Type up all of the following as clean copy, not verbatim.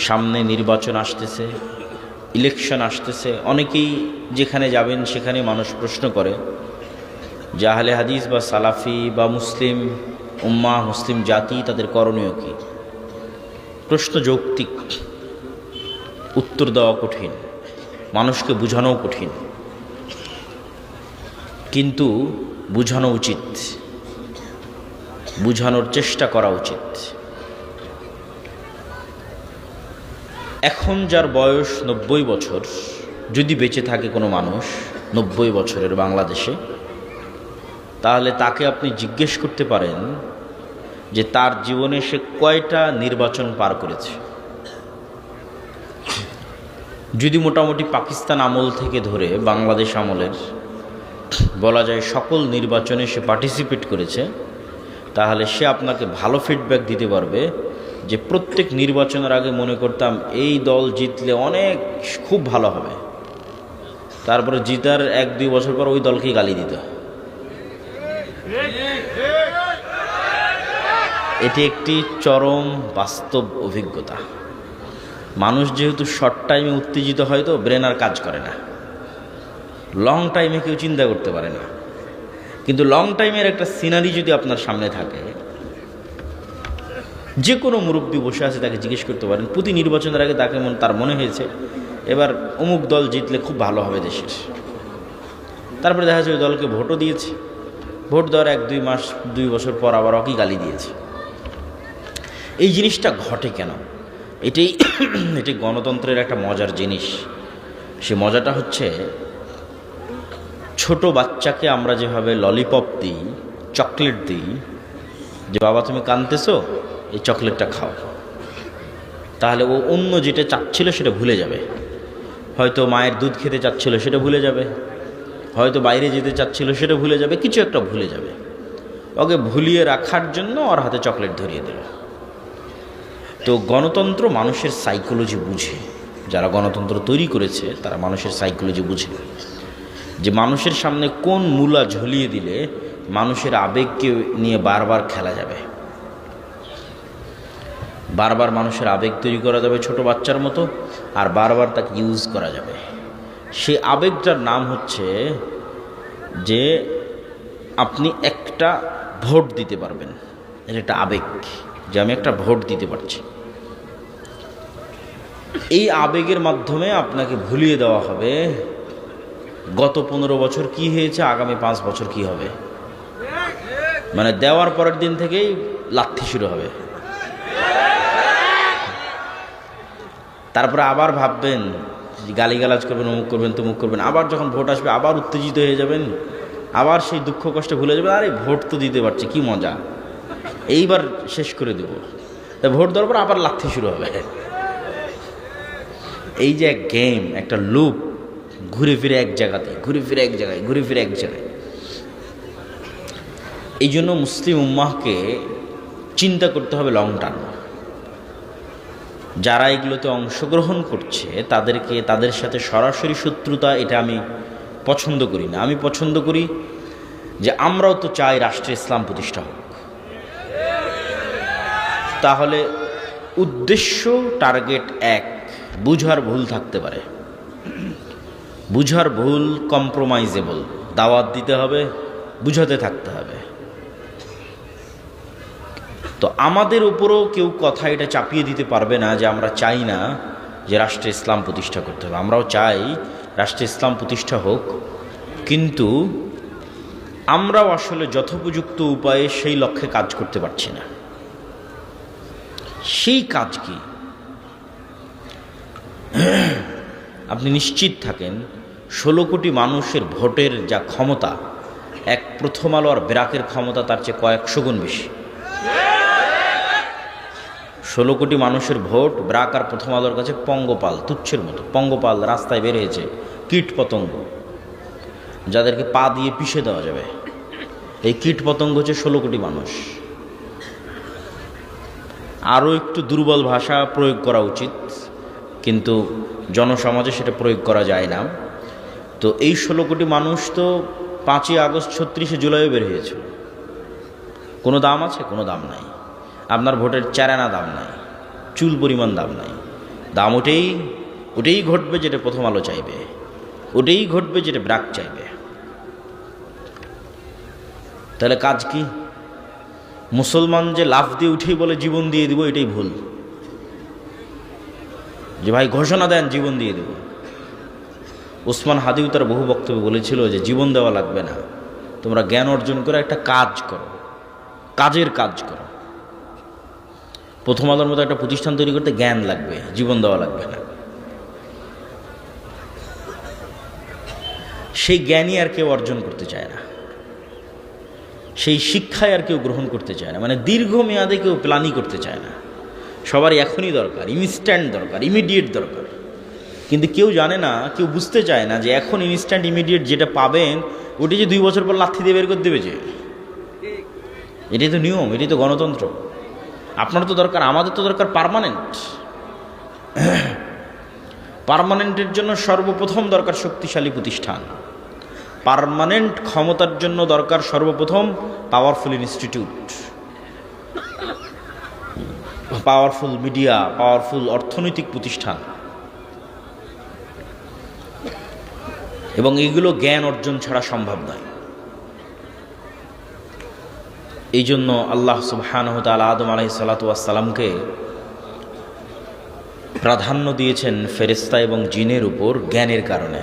সামনে নির্বাচন আসতেছে, ইলেকশন আসতেছে। অনেকেই যেখানে যাবেন সেখানে মানুষ প্রশ্ন করে যে আহলে হাদিস বা সালাফি বা মুসলিম উম্মাহ, মুসলিম জাতি, তাদের করণীয় কী? প্রশ্ন যৌক্তিক, উত্তর দেওয়া কঠিন, মানুষকে বোঝানোও কঠিন, কিন্তু বোঝানো উচিত, বোঝানোর চেষ্টা করা উচিত। এখন যার বয়স 90 বছর, যদি বেঁচে থাকে কোনো মানুষ 90 বছরের বাংলাদেশে, তাহলে তাকে আপনি জিজ্ঞেস করতে পারেন যে তার জীবনে সে কয়টা নির্বাচন পার করেছে। যদি মোটামুটি পাকিস্তান আমল থেকে ধরে বাংলাদেশ আমলের বলা যায় সকল নির্বাচনে সে পার্টিসিপেট করেছে, তাহলে সে আপনাকে ভালো ফিডব্যাক দিতে পারবে যে প্রত্যেক নির্বাচনের আগে মনে করতাম এই দল জিতলে অনেক খুব ভালো হবে, তারপরে জিতার 1-2 বছর পর ওই দলকেই গালি দিত। এটি একটি চরম বাস্তব অভিজ্ঞতা। মানুষ যেহেতু শর্ট টাইমে উত্তেজিত হয়, তো ব্রেন আর কাজ করে না, লং টাইমে কেউ চিন্তা করতে পারে না। কিন্তু লং টাইমের একটা সিনারি যদি আপনার সামনে থাকে, যে কোনো মুরব্বী বসে আছে তাকে জিজ্ঞেস করতে পারেন প্রতি নির্বাচনের আগে তার মনে হয়েছে এবার অমুক দল জিতলে খুব ভালো হবে দেশের। তারপরে দেখা যাচ্ছে ওই দলকে ভোটও দিয়েছে, ভোট দেওয়ার 1-2 মাস 2 বছর পর আবার ওকেই গালি দিয়েছে। এই জিনিসটা ঘটে কেন? এটি গণতন্ত্রের একটা মজার জিনিস। সে মজাটা হচ্ছে, ছোট বাচ্চাকে আমরা যেভাবে ললিপপ দিই, চকলেট দিই, যে বাবা তুমি কাঁদতেছো, এই চকলেটটা খাও, তাহলে ও অন্য যেটা চাচ্ছিল সেটা ভুলে যাবে। হয়তো মায়ের দুধ খেতে চাচ্ছিল সেটা ভুলে যাবে, হয়তো বাইরে যেতে চাচ্ছিল সেটা ভুলে যাবে, কিছু একটা ভুলে যাবে। ওকে ভুলিয়ে রাখার জন্য ওর হাতে চকলেট ধরিয়ে দিল। তো গণতন্ত্র মানুষের সাইকোলজি বুঝে, যারা গণতন্ত্র তৈরি করেছে তারা মানুষের সাইকোলজি বুঝে, যে মানুষের সামনে কোন মূলা ঝুলিয়ে দিলে মানুষের আবেগকে নিয়ে বারবার খেলা যাবে, বারবার মানুষের আবেগ তৈরি করা যাবে ছোট বাচ্চার মতো, আর বারবার তাকে ইউজ করা যাবে। সে আবেগটার নাম হচ্ছে যে আপনি একটা ভোট দিতে পারবেন। এটা একটা আবেগ, যে আমি একটা ভোট দিতে পারছি। এই আবেগের মাধ্যমে আপনাকে ভুলিয়ে দেওয়া হবে গত 15 বছর কি হয়েছে, আগামী 5 বছর কি হবে। মানে দেওয়ার পরের দিন থেকেই লাথি শুরু হবে। তারপরে আবার ভাববেন, গালিগালাজ করবেন, অমুক করবেন, তমুক করবেন। আবার যখন ভোট আসবে আবার উত্তেজিত হয়ে যাবেন, আবার সেই দুঃখ কষ্টে ভুলে যাবেন, আরে ভোট তো দিতে পারছি, কি মজা, এইবার শেষ করে দেব। ভোট দেওয়ার পর আবার লাথি শুরু হবে। এই যে এক গেম, একটা লুপ, ঘুরে ফিরে এক জায়গাতে, ঘুরে ফিরে এক জায়গায়, ঘুরে ফিরে এক জায়গায়। এই জন্য মুসলিম উম্মাহকে চিন্তা করতে হবে লং টার্ম। যারা এগুলোতে অংশগ্রহণ করছে তাদের সাথে সরাসরি শত্রুতা, এটা আমি পছন্দ করি না। আমি পছন্দ করি যে আমরাও তো চাই রাষ্ট্রে ইসলাম প্রতিষ্ঠা হোক। তাহলে উদ্দেশ্য, টার্গেট এক, বুঝার ভুল থাকতে পারে, বুঝার ভুল কম্প্রোমাইজেবল, দাওয়াত দিতে হবে, বুঝাতে থাকতে হবে। তো আমাদের উপরও কেউ কথা এটা চাপিয়ে দিতে পারবে না যে আমরা চাই না যে রাষ্ট্রে ইসলাম প্রতিষ্ঠা করতে হবে। আমরাও চাই রাষ্ট্রে ইসলাম প্রতিষ্ঠা হোক, কিন্তু আমরাও আসলে যথোপযুক্ত উপায়ে সেই লক্ষ্যে কাজ করতে পারছি না। সেই কাজ কি? আপনি নিশ্চিত থাকেন 16 কোটি মানুষের ভোটের যা ক্ষমতা, এক প্রথম আলো আর ব্র্যাকের ক্ষমতা তার চেয়ে কয়েকশো গুণ বেশি। 16 কোটি মানুষের ভোট, ব্র্যাক আর প্রথম আলোর কাছে পঙ্গপাল, তুচ্ছের মতো। পঙ্গপাল রাস্তায় বের হয়েছে, কীট পতঙ্গ, যাদেরকে পা দিয়ে পিষে দেওয়া যাবে। এই কীট পতঙ্গ হচ্ছে 16 কোটি মানুষ। আরও একটু দুর্বল ভাষা প্রয়োগ করা উচিত, কিন্তু জনসমাজে সেটা প্রয়োগ করা যায় না। তো এই 16 কোটি মানুষ তো 5ই আগস্ট 36শে জুলাইও বের হয়েছে। কোনো দাম আছে? কোনো দাম নাই। আপনার ভোটের 4 আনা দাম নাই, চুল পরিমাণ দাম নাই। দাম ওটাই ঘটবে যেটা প্রথম আলো চাইবে, ওটাই ঘটবে যেটা ব্র্যাক চাইবে। তাহলে কাজ কি? মুসলমান যে লাফ দিয়ে উঠেই বলে জীবন দিয়ে দিব, এটাই ভুল। যে ভাই ঘোষণা দেন জীবন দিয়ে দেব। ওসমান হাদিও তার বহু বক্তব্যে বলেছিল যে জীবন দেওয়া লাগবে না, তোমরা জ্ঞান অর্জন করে একটা কাজ করো, কাজের কাজ করো। প্রথম আলোর মতো একটা প্রতিষ্ঠান তৈরি করতে জ্ঞান লাগবে, জীবন দেওয়া লাগবে না। সেই জ্ঞানই আর কেউ অর্জন করতে চায় না, সেই শিক্ষায় আর কেউ গ্রহণ করতে চায় না, মানে দীর্ঘমেয়াদে কেউ প্ল্যানই করতে চায় না। সবারই এখনই দরকার, ইনস্ট্যান্ট দরকার, ইমিডিয়েট দরকার। কিন্তু কেউ জানে না, কেউ বুঝতে চায় না যে এখন ইনস্ট্যান্ট ইমিডিয়েট যেটা পাবেন ওটি যে 2 বছর পর লাথি দিয়ে বের করে দেবে, যে এটাই তো নিয়ম, এটাই তো গণতন্ত্র। আপনার তো দরকার, আমাদের তো দরকার পার্মানেন্ট। পার্মানেন্টের জন্য সর্বপ্রথম দরকার শক্তিশালী প্রতিষ্ঠান। পার্মানেন্ট ক্ষমতার জন্য দরকার সর্বপ্রথম powerful institute, powerful media, powerful অর্থনৈতিক প্রতিষ্ঠান। এবং এইগুলো জ্ঞান অর্জন ছাড়া সম্ভব নয়। এই জন্য আল্লাহ সুবহানাহু ওয়া তাআলা আদম আলাইহিস সালাতু ওয়াস সালামকে প্রাধান্য দিয়েছেন ফেরেশতা এবং জিনের উপর জ্ঞানের কারণে।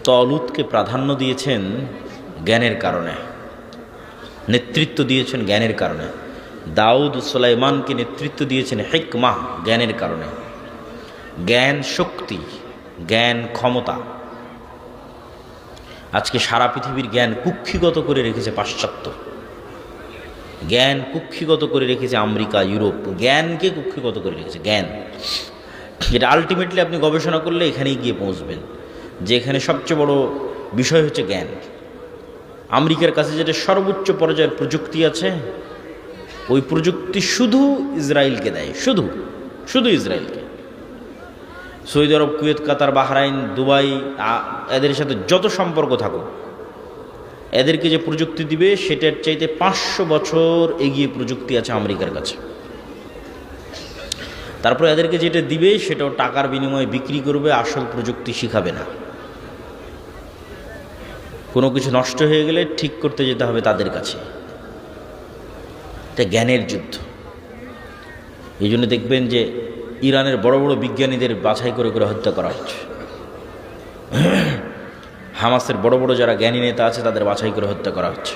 তলুতকে প্রাধান্য দিয়েছেন জ্ঞানের কারণে, নেতৃত্ব দিয়েছেন জ্ঞানের কারণে। দাউদ সুলাইমানকে নেতৃত্ব দিয়েছেন হিকমাহ, জ্ঞানের কারণে। জ্ঞান শক্তি, জ্ঞান ক্ষমতা। আজকে সারা পৃথিবীর জ্ঞান কুক্ষিগত করে রেখেছে পাশ্চাত্য, জ্ঞান কুক্ষিগত করে রেখেছে আমেরিকা, ইউরোপ। জ্ঞানকে কুক্ষিগত করে রেখেছে, জ্ঞান। এটা আলটিমেটলি আপনি গবেষণা করলে এখানেই গিয়ে পৌঁছবেন যে এখানে সবচেয়ে বড় বিষয় হচ্ছে জ্ঞান। আমেরিকার কাছে যেটা সর্বোচ্চ পর্যায়ের প্রযুক্তি আছে, ওই প্রযুক্তি শুধু ইসরায়েলকে দেয়, শুধু ইসরায়েলকে। সৌদি আরব, কুয়েত, কাতার, বাহরাইন, দুবাই, এদের সাথে যত সম্পর্ক থাকুক, এদেরকে যে প্রযুক্তি দিবে সেটার চাইতে 500 বছর এগিয়ে প্রযুক্তি আছে আমেরিকার কাছে। তারপর এদেরকে যেটা দিবে সেটাও টাকার বিনিময়ে বিক্রি করবে, আসল প্রযুক্তি শিখাবে না। কোনো কিছু নষ্ট হয়ে গেলে ঠিক করতে যেতে হবে তাদের কাছে। এটা জ্ঞানের যুদ্ধ। এই জন্য দেখবেন যে ইরানের বড় বড় বিজ্ঞানীদের বাছাই করে করে হত্যা করা হচ্ছে। হামাসের বড় বড় যারা জ্ঞানী নেতা আছে তাদের বাছাই করে হত্যা করা হচ্ছে।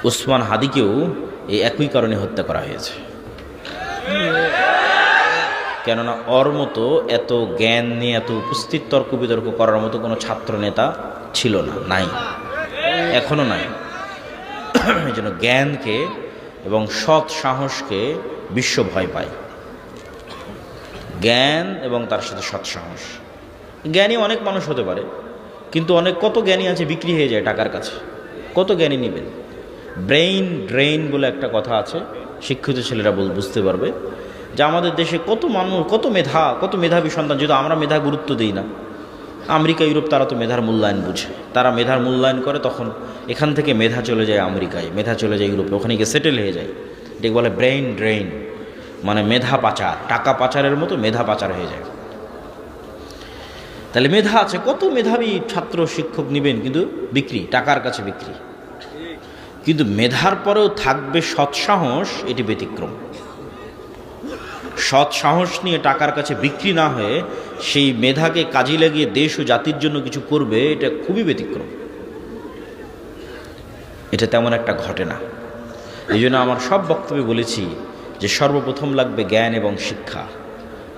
ওসমান হাদিকেও এই একই কারণে হত্যা করা হয়েছে। কেননা ওর মতো এত জ্ঞান নিয়ে এত উপস্থিত তর্ক বিতর্ক করার মতো কোনো ছাত্র নেতা ছিল না, নাই, এখনো নাই। এই জন্য জ্ঞানকে এবং সৎ সাহসকে বিশ্ব ভয় পায়। জ্ঞান এবং তার সাথে সৎ সাহস। জ্ঞানী অনেক মানুষ হতে পারে, কিন্তু কত জ্ঞানী আছে বিক্রি হয়ে যায় টাকার কাছে। কত জ্ঞানী নেবেন? ব্রেইন ড্রেইন বলে একটা কথা আছে, শিক্ষিত ছেলেরা বুঝতে পারবে যে আমাদের দেশে কত মানুষ, কত মেধাবী সন্তান, যেহেতু আমরা মেধা গুরুত্ব দিই না। আমেরিকা, ইউরোপ তারা তো মেধার মূল্যায়ন বুঝে, তারা মেধার মূল্যায়ন করে, তখন এখান থেকে মেধা চলে যায় আমেরিকায়, মেধা চলে যায় ইউরোপে, ওখানে গিয়ে সেটেল হয়ে যায়। এটাকে বলে ব্রেইন ড্রেইন, মানে মেধা পাচার, টাকা পাচারের মতো মেধা পাচার হয়ে যায়। তাহলে মেধা আছে, কত মেধাবী ছাত্র শিক্ষক নেবেন, কিন্তু বিক্রি, টাকার কাছে বিক্রি। কিন্তু মেধার পরেও থাকবে সৎসাহস, এটি ব্যতিক্রম। সৎ সাহস নিয়ে টাকার কাছে বিক্রি না হয়ে সেই মেধাকে কাজে লাগিয়ে দেশ ও জাতির জন্য কিছু করবে, এটা খুবই ব্যতিক্রম। এটা তেমন একটা ঘটে না। এই জন্য আমার সব বক্তব্যে বলেছি যে সর্বপ্রথম লাগবে জ্ঞান এবং শিক্ষা,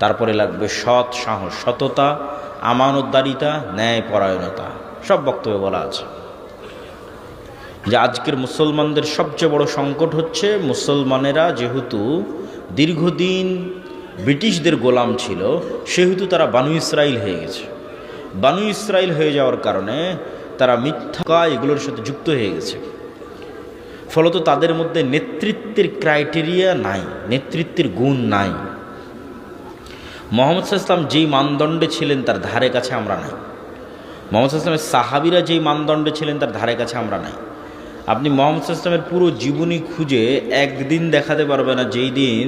তারপরে লাগবে সৎ সাহস, সততা, আমানতদারিতা, ন্যায় পরায়ণতা। সব বক্তব্যে বলা আছে যে আজকের মুসলমানদের সবচেয়ে বড় সংকট হচ্ছে মুসলমানেরা যেহেতু দীর্ঘদিন ব্রিটিশদের গোলাম ছিল, সেহেতু তারা বানু ইসরাইল হয়ে গেছে। বানু ইসরাইল হয়ে যাওয়ার কারণে তারা মিথ্যা এগুলোর সাথে যুক্ত হয়ে গেছে। ফলত তাদের মধ্যে নেতৃত্বের ক্রাইটেরিয়া নাই, নেতৃত্বের গুণ নাই। মুহাম্মদ সাল্লাল্লাহু আলাইহি ওয়াসাল্লাম যেই মানদণ্ডে ছিলেন তার ধারে কাছে আমরা নাই। মুহাম্মদ সাল্লাল্লাহু আলাইহি ওয়াসাল্লামের সাহাবীরা যেই মানদণ্ডে ছিলেন তার ধারে কাছে আমরা নাই। আপনি মুহাম্মদ সাল্লাল্লাহু আলাইহি ওয়াসাল্লামের পুরো জীবনী খুঁজে একদিন দেখাতে পারবে না যেই দিন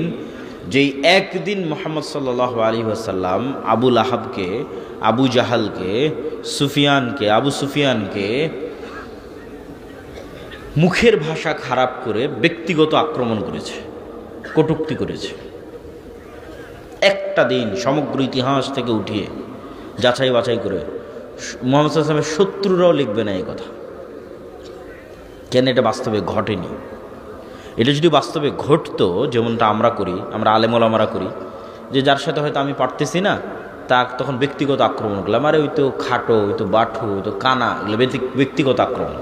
যেই একদিন মুহাম্মদ সাল্লাল্লাহু আলাইহি ওয়াসাল্লাম আবুল আহাবকে, আবু জাহালকে, আবু সুফিয়ানকে মুখের ভাষা খারাপ করে ব্যক্তিগত আক্রমণ করেছে, কটূক্তি করেছে। একটা দিন সমগ্র ইতিহাস থেকে উঠিয়ে যাচাই বাছাই করে মুহাম্মদ সাল্লাল্লাহু আলাইহি ওয়াসাল্লামের শত্রুরাও লিখবে না এই কথা। কেন? এটা বাস্তবে ঘটেনি। এটা যদি বাস্তবে ঘটতো, যেমনটা আমরা করি, আমরা আলেম ওলামারা করি, যে যার সাথে হয়তো আমি পারতেছি না, তা তখন ব্যক্তিগত আক্রমণ করলাম, আরে ওই তো খাটো, ওই তো বাঠু, ওই তো কানা, এগুলো ব্যক্তিগত আক্রমণ।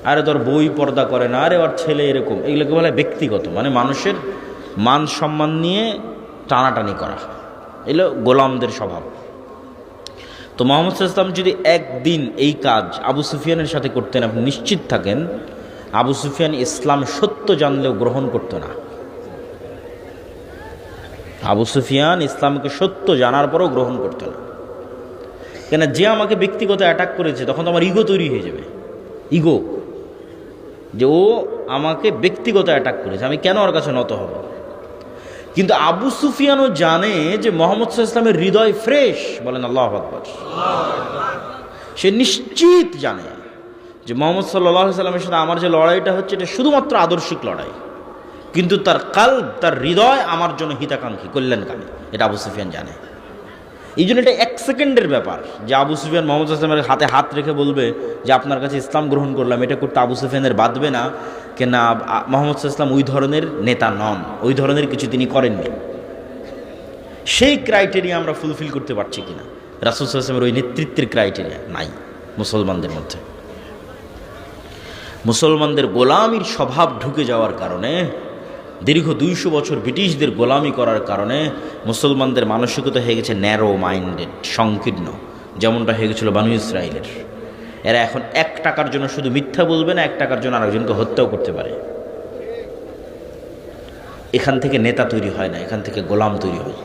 আরে তোর বই পর্দা করে না, আরে ওর ছেলে এরকম, এগুলোকে বলে ব্যক্তিগত, মানে মানুষের মান সম্মান নিয়ে টানাটানি করা। এগুলো গোলামদের স্বভাব। তো মুহাম্মদ সাল্লাল্লাহু আলাইহি ওয়াসাল্লাম যদি একদিন এই কাজ আবু সুফিয়ানের সাথে করতেন, আপনি নিশ্চিত থাকেন আবু সুফিয়ান ইসলাম সত্য জানলেও গ্রহণ করত না। আবু সুফিয়ান ইসলামকে সত্য জানার পরও গ্রহণ করত না। কেন? যে আমাকে ব্যক্তিগত অ্যাটাক করেছে, তখন তো আমার ইগো তৈরি হয়ে যাবে। ইগো, যে ও আমাকে ব্যক্তিগত অ্যাটাক করেছে, আমি কেন ওর কাছে নত হব? কিন্তু আবু সুফিয়ানও জানে যে মুহাম্মদ সাল্লাল্লাহু আলাইহি ওয়াসাল্লামের হৃদয় ফ্রেশ, বলেন আল্লাহু আকবার। সে নিশ্চিত জানে যে মুহাম্মদ সাল্লাল্লাহু আলাইহি ওয়াসাল্লামের সাথে আমার যে লড়াইটা হচ্ছে, এটা শুধুমাত্র আদর্শিক লড়াই, কিন্তু তার কালব, তার হৃদয় আমার জন্য হিতাকাঙ্ক্ষী, কল্যাণকামী। এটা আবু সুফিয়ান জানে। এই জন্য এটা এক সেকেন্ডের ব্যাপার যে আবু সুফিয়ান মুহাম্মদ সাল্লাল্লাহু আলাইহি ওয়াসাল্লামের হাতে হাত রেখে বলবে যে আপনার কাছে ইসলাম গ্রহণ করলাম, এটা করতে আবু সুফিয়ানের বাঁধবে না। কেন? মুহাম্মদ সাল্লাল্লাহু আলাইহি ওয়াসাল্লাম ওই ধরনের নেতা নন, ওই ধরনের কিছু তিনি করেননি। সেই ক্রাইটেরিয়া আমরা ফুলফিল করতে পারছি কিনা? রাসূল সাল্লাল্লাহু আলাইহি ওয়াসাল্লামের ওই নেতৃত্বের ক্রাইটেরিয়া নাই মুসলমানদের মধ্যে। মুসলমানদের গোলামির স্বভাব ঢুকে যাওয়ার কারণে, দীর্ঘ 200 বছর ব্রিটিশদের গোলামি করার কারণে মুসলমানদের মানসিকতা হয়ে গেছে ন্যারো মাইন্ডেড, সংকীর্ণ, যেমনটা হয়ে গেছিল বানু ইসরাইলের। এরা এখন 1 টাকার জন্য শুধু মিথ্যা বলবে না, 1 টাকার জন্য আরেকজনকে হত্যাও করতে পারে। এখান থেকে নেতা তৈরি হয় না, এখান থেকে গোলাম তৈরি হয়।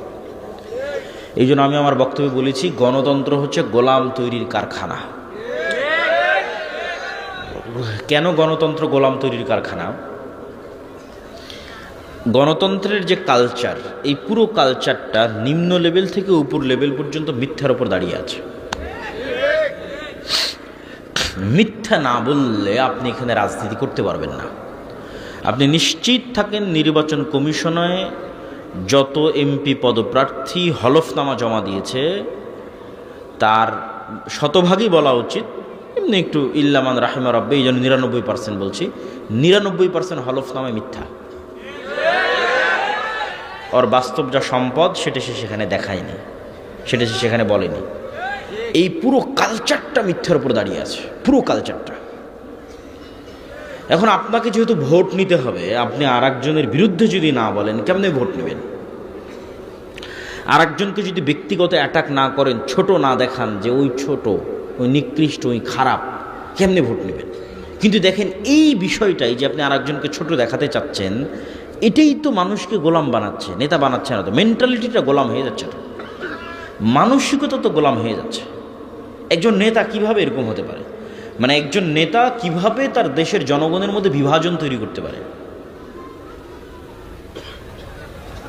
এই জন্য আমি আমার বক্তব্যে বলেছি, গণতন্ত্র হচ্ছে গোলাম তৈরির কারখানা। কেন গণতন্ত্র গোলাম তৈরির কারখানা? গণতন্ত্রের যে কালচার, এই পুরো কালচারটা নিম্ন লেভেল থেকে উপর লেভেল পর্যন্ত মিথ্যার উপর দাঁড়িয়ে আছে। মিথ্যা না বললে আপনি এখানে রাজনীতি করতে পারবেন না। আপনি নিশ্চিত থাকেন নির্বাচন কমিশনে যত এমপি পদপ্রার্থী হলফনামা জমা দিয়েছে, তার শতভাগই বলা উচিত, এমনি একটু ইল্লামান রাহিমা রব্বে, এই জন্য 99% বলছি, 99% হলফনামায় মিথ্যা। ওর বাস্তব যা সম্পদ সেটা সে সেখানে দেখায়নি, সেটা সে সেখানে বলেনি। এই পুরো কালচারটা মিথ্যার উপর দাঁড়িয়ে আছে, পুরো কালচারটা। এখন আপনাকে যেহেতু ভোট নিতে হবে, আপনি আরেকজনের বিরুদ্ধে যদি না বলেন, কেমনে ভোট নেবেন? আরেকজনকে যদি ব্যক্তিগত অ্যাটাক না করেন, ছোট না দেখান যে ওই ছোট, ওই নিকৃষ্ট, ওই খারাপ, কেমনে ভোট নেবেন? কিন্তু দেখেন এই বিষয়টাই যে আপনি আরেকজনকে ছোট দেখাতে চাচ্ছেন, এটাই তো মানুষকে গোলাম বানাচ্ছে, নেতা বানাচ্ছে না। তো মেন্টালিটিটা গোলাম হয়ে যাচ্ছে, তো মানসিকতা তো গোলাম হয়ে যাচ্ছে। একজন নেতা কিভাবে এরকম হতে পারে? মানে একজন নেতা কিভাবে তার দেশের জনগণের মধ্যে বিভাজন তৈরি করতে পারে?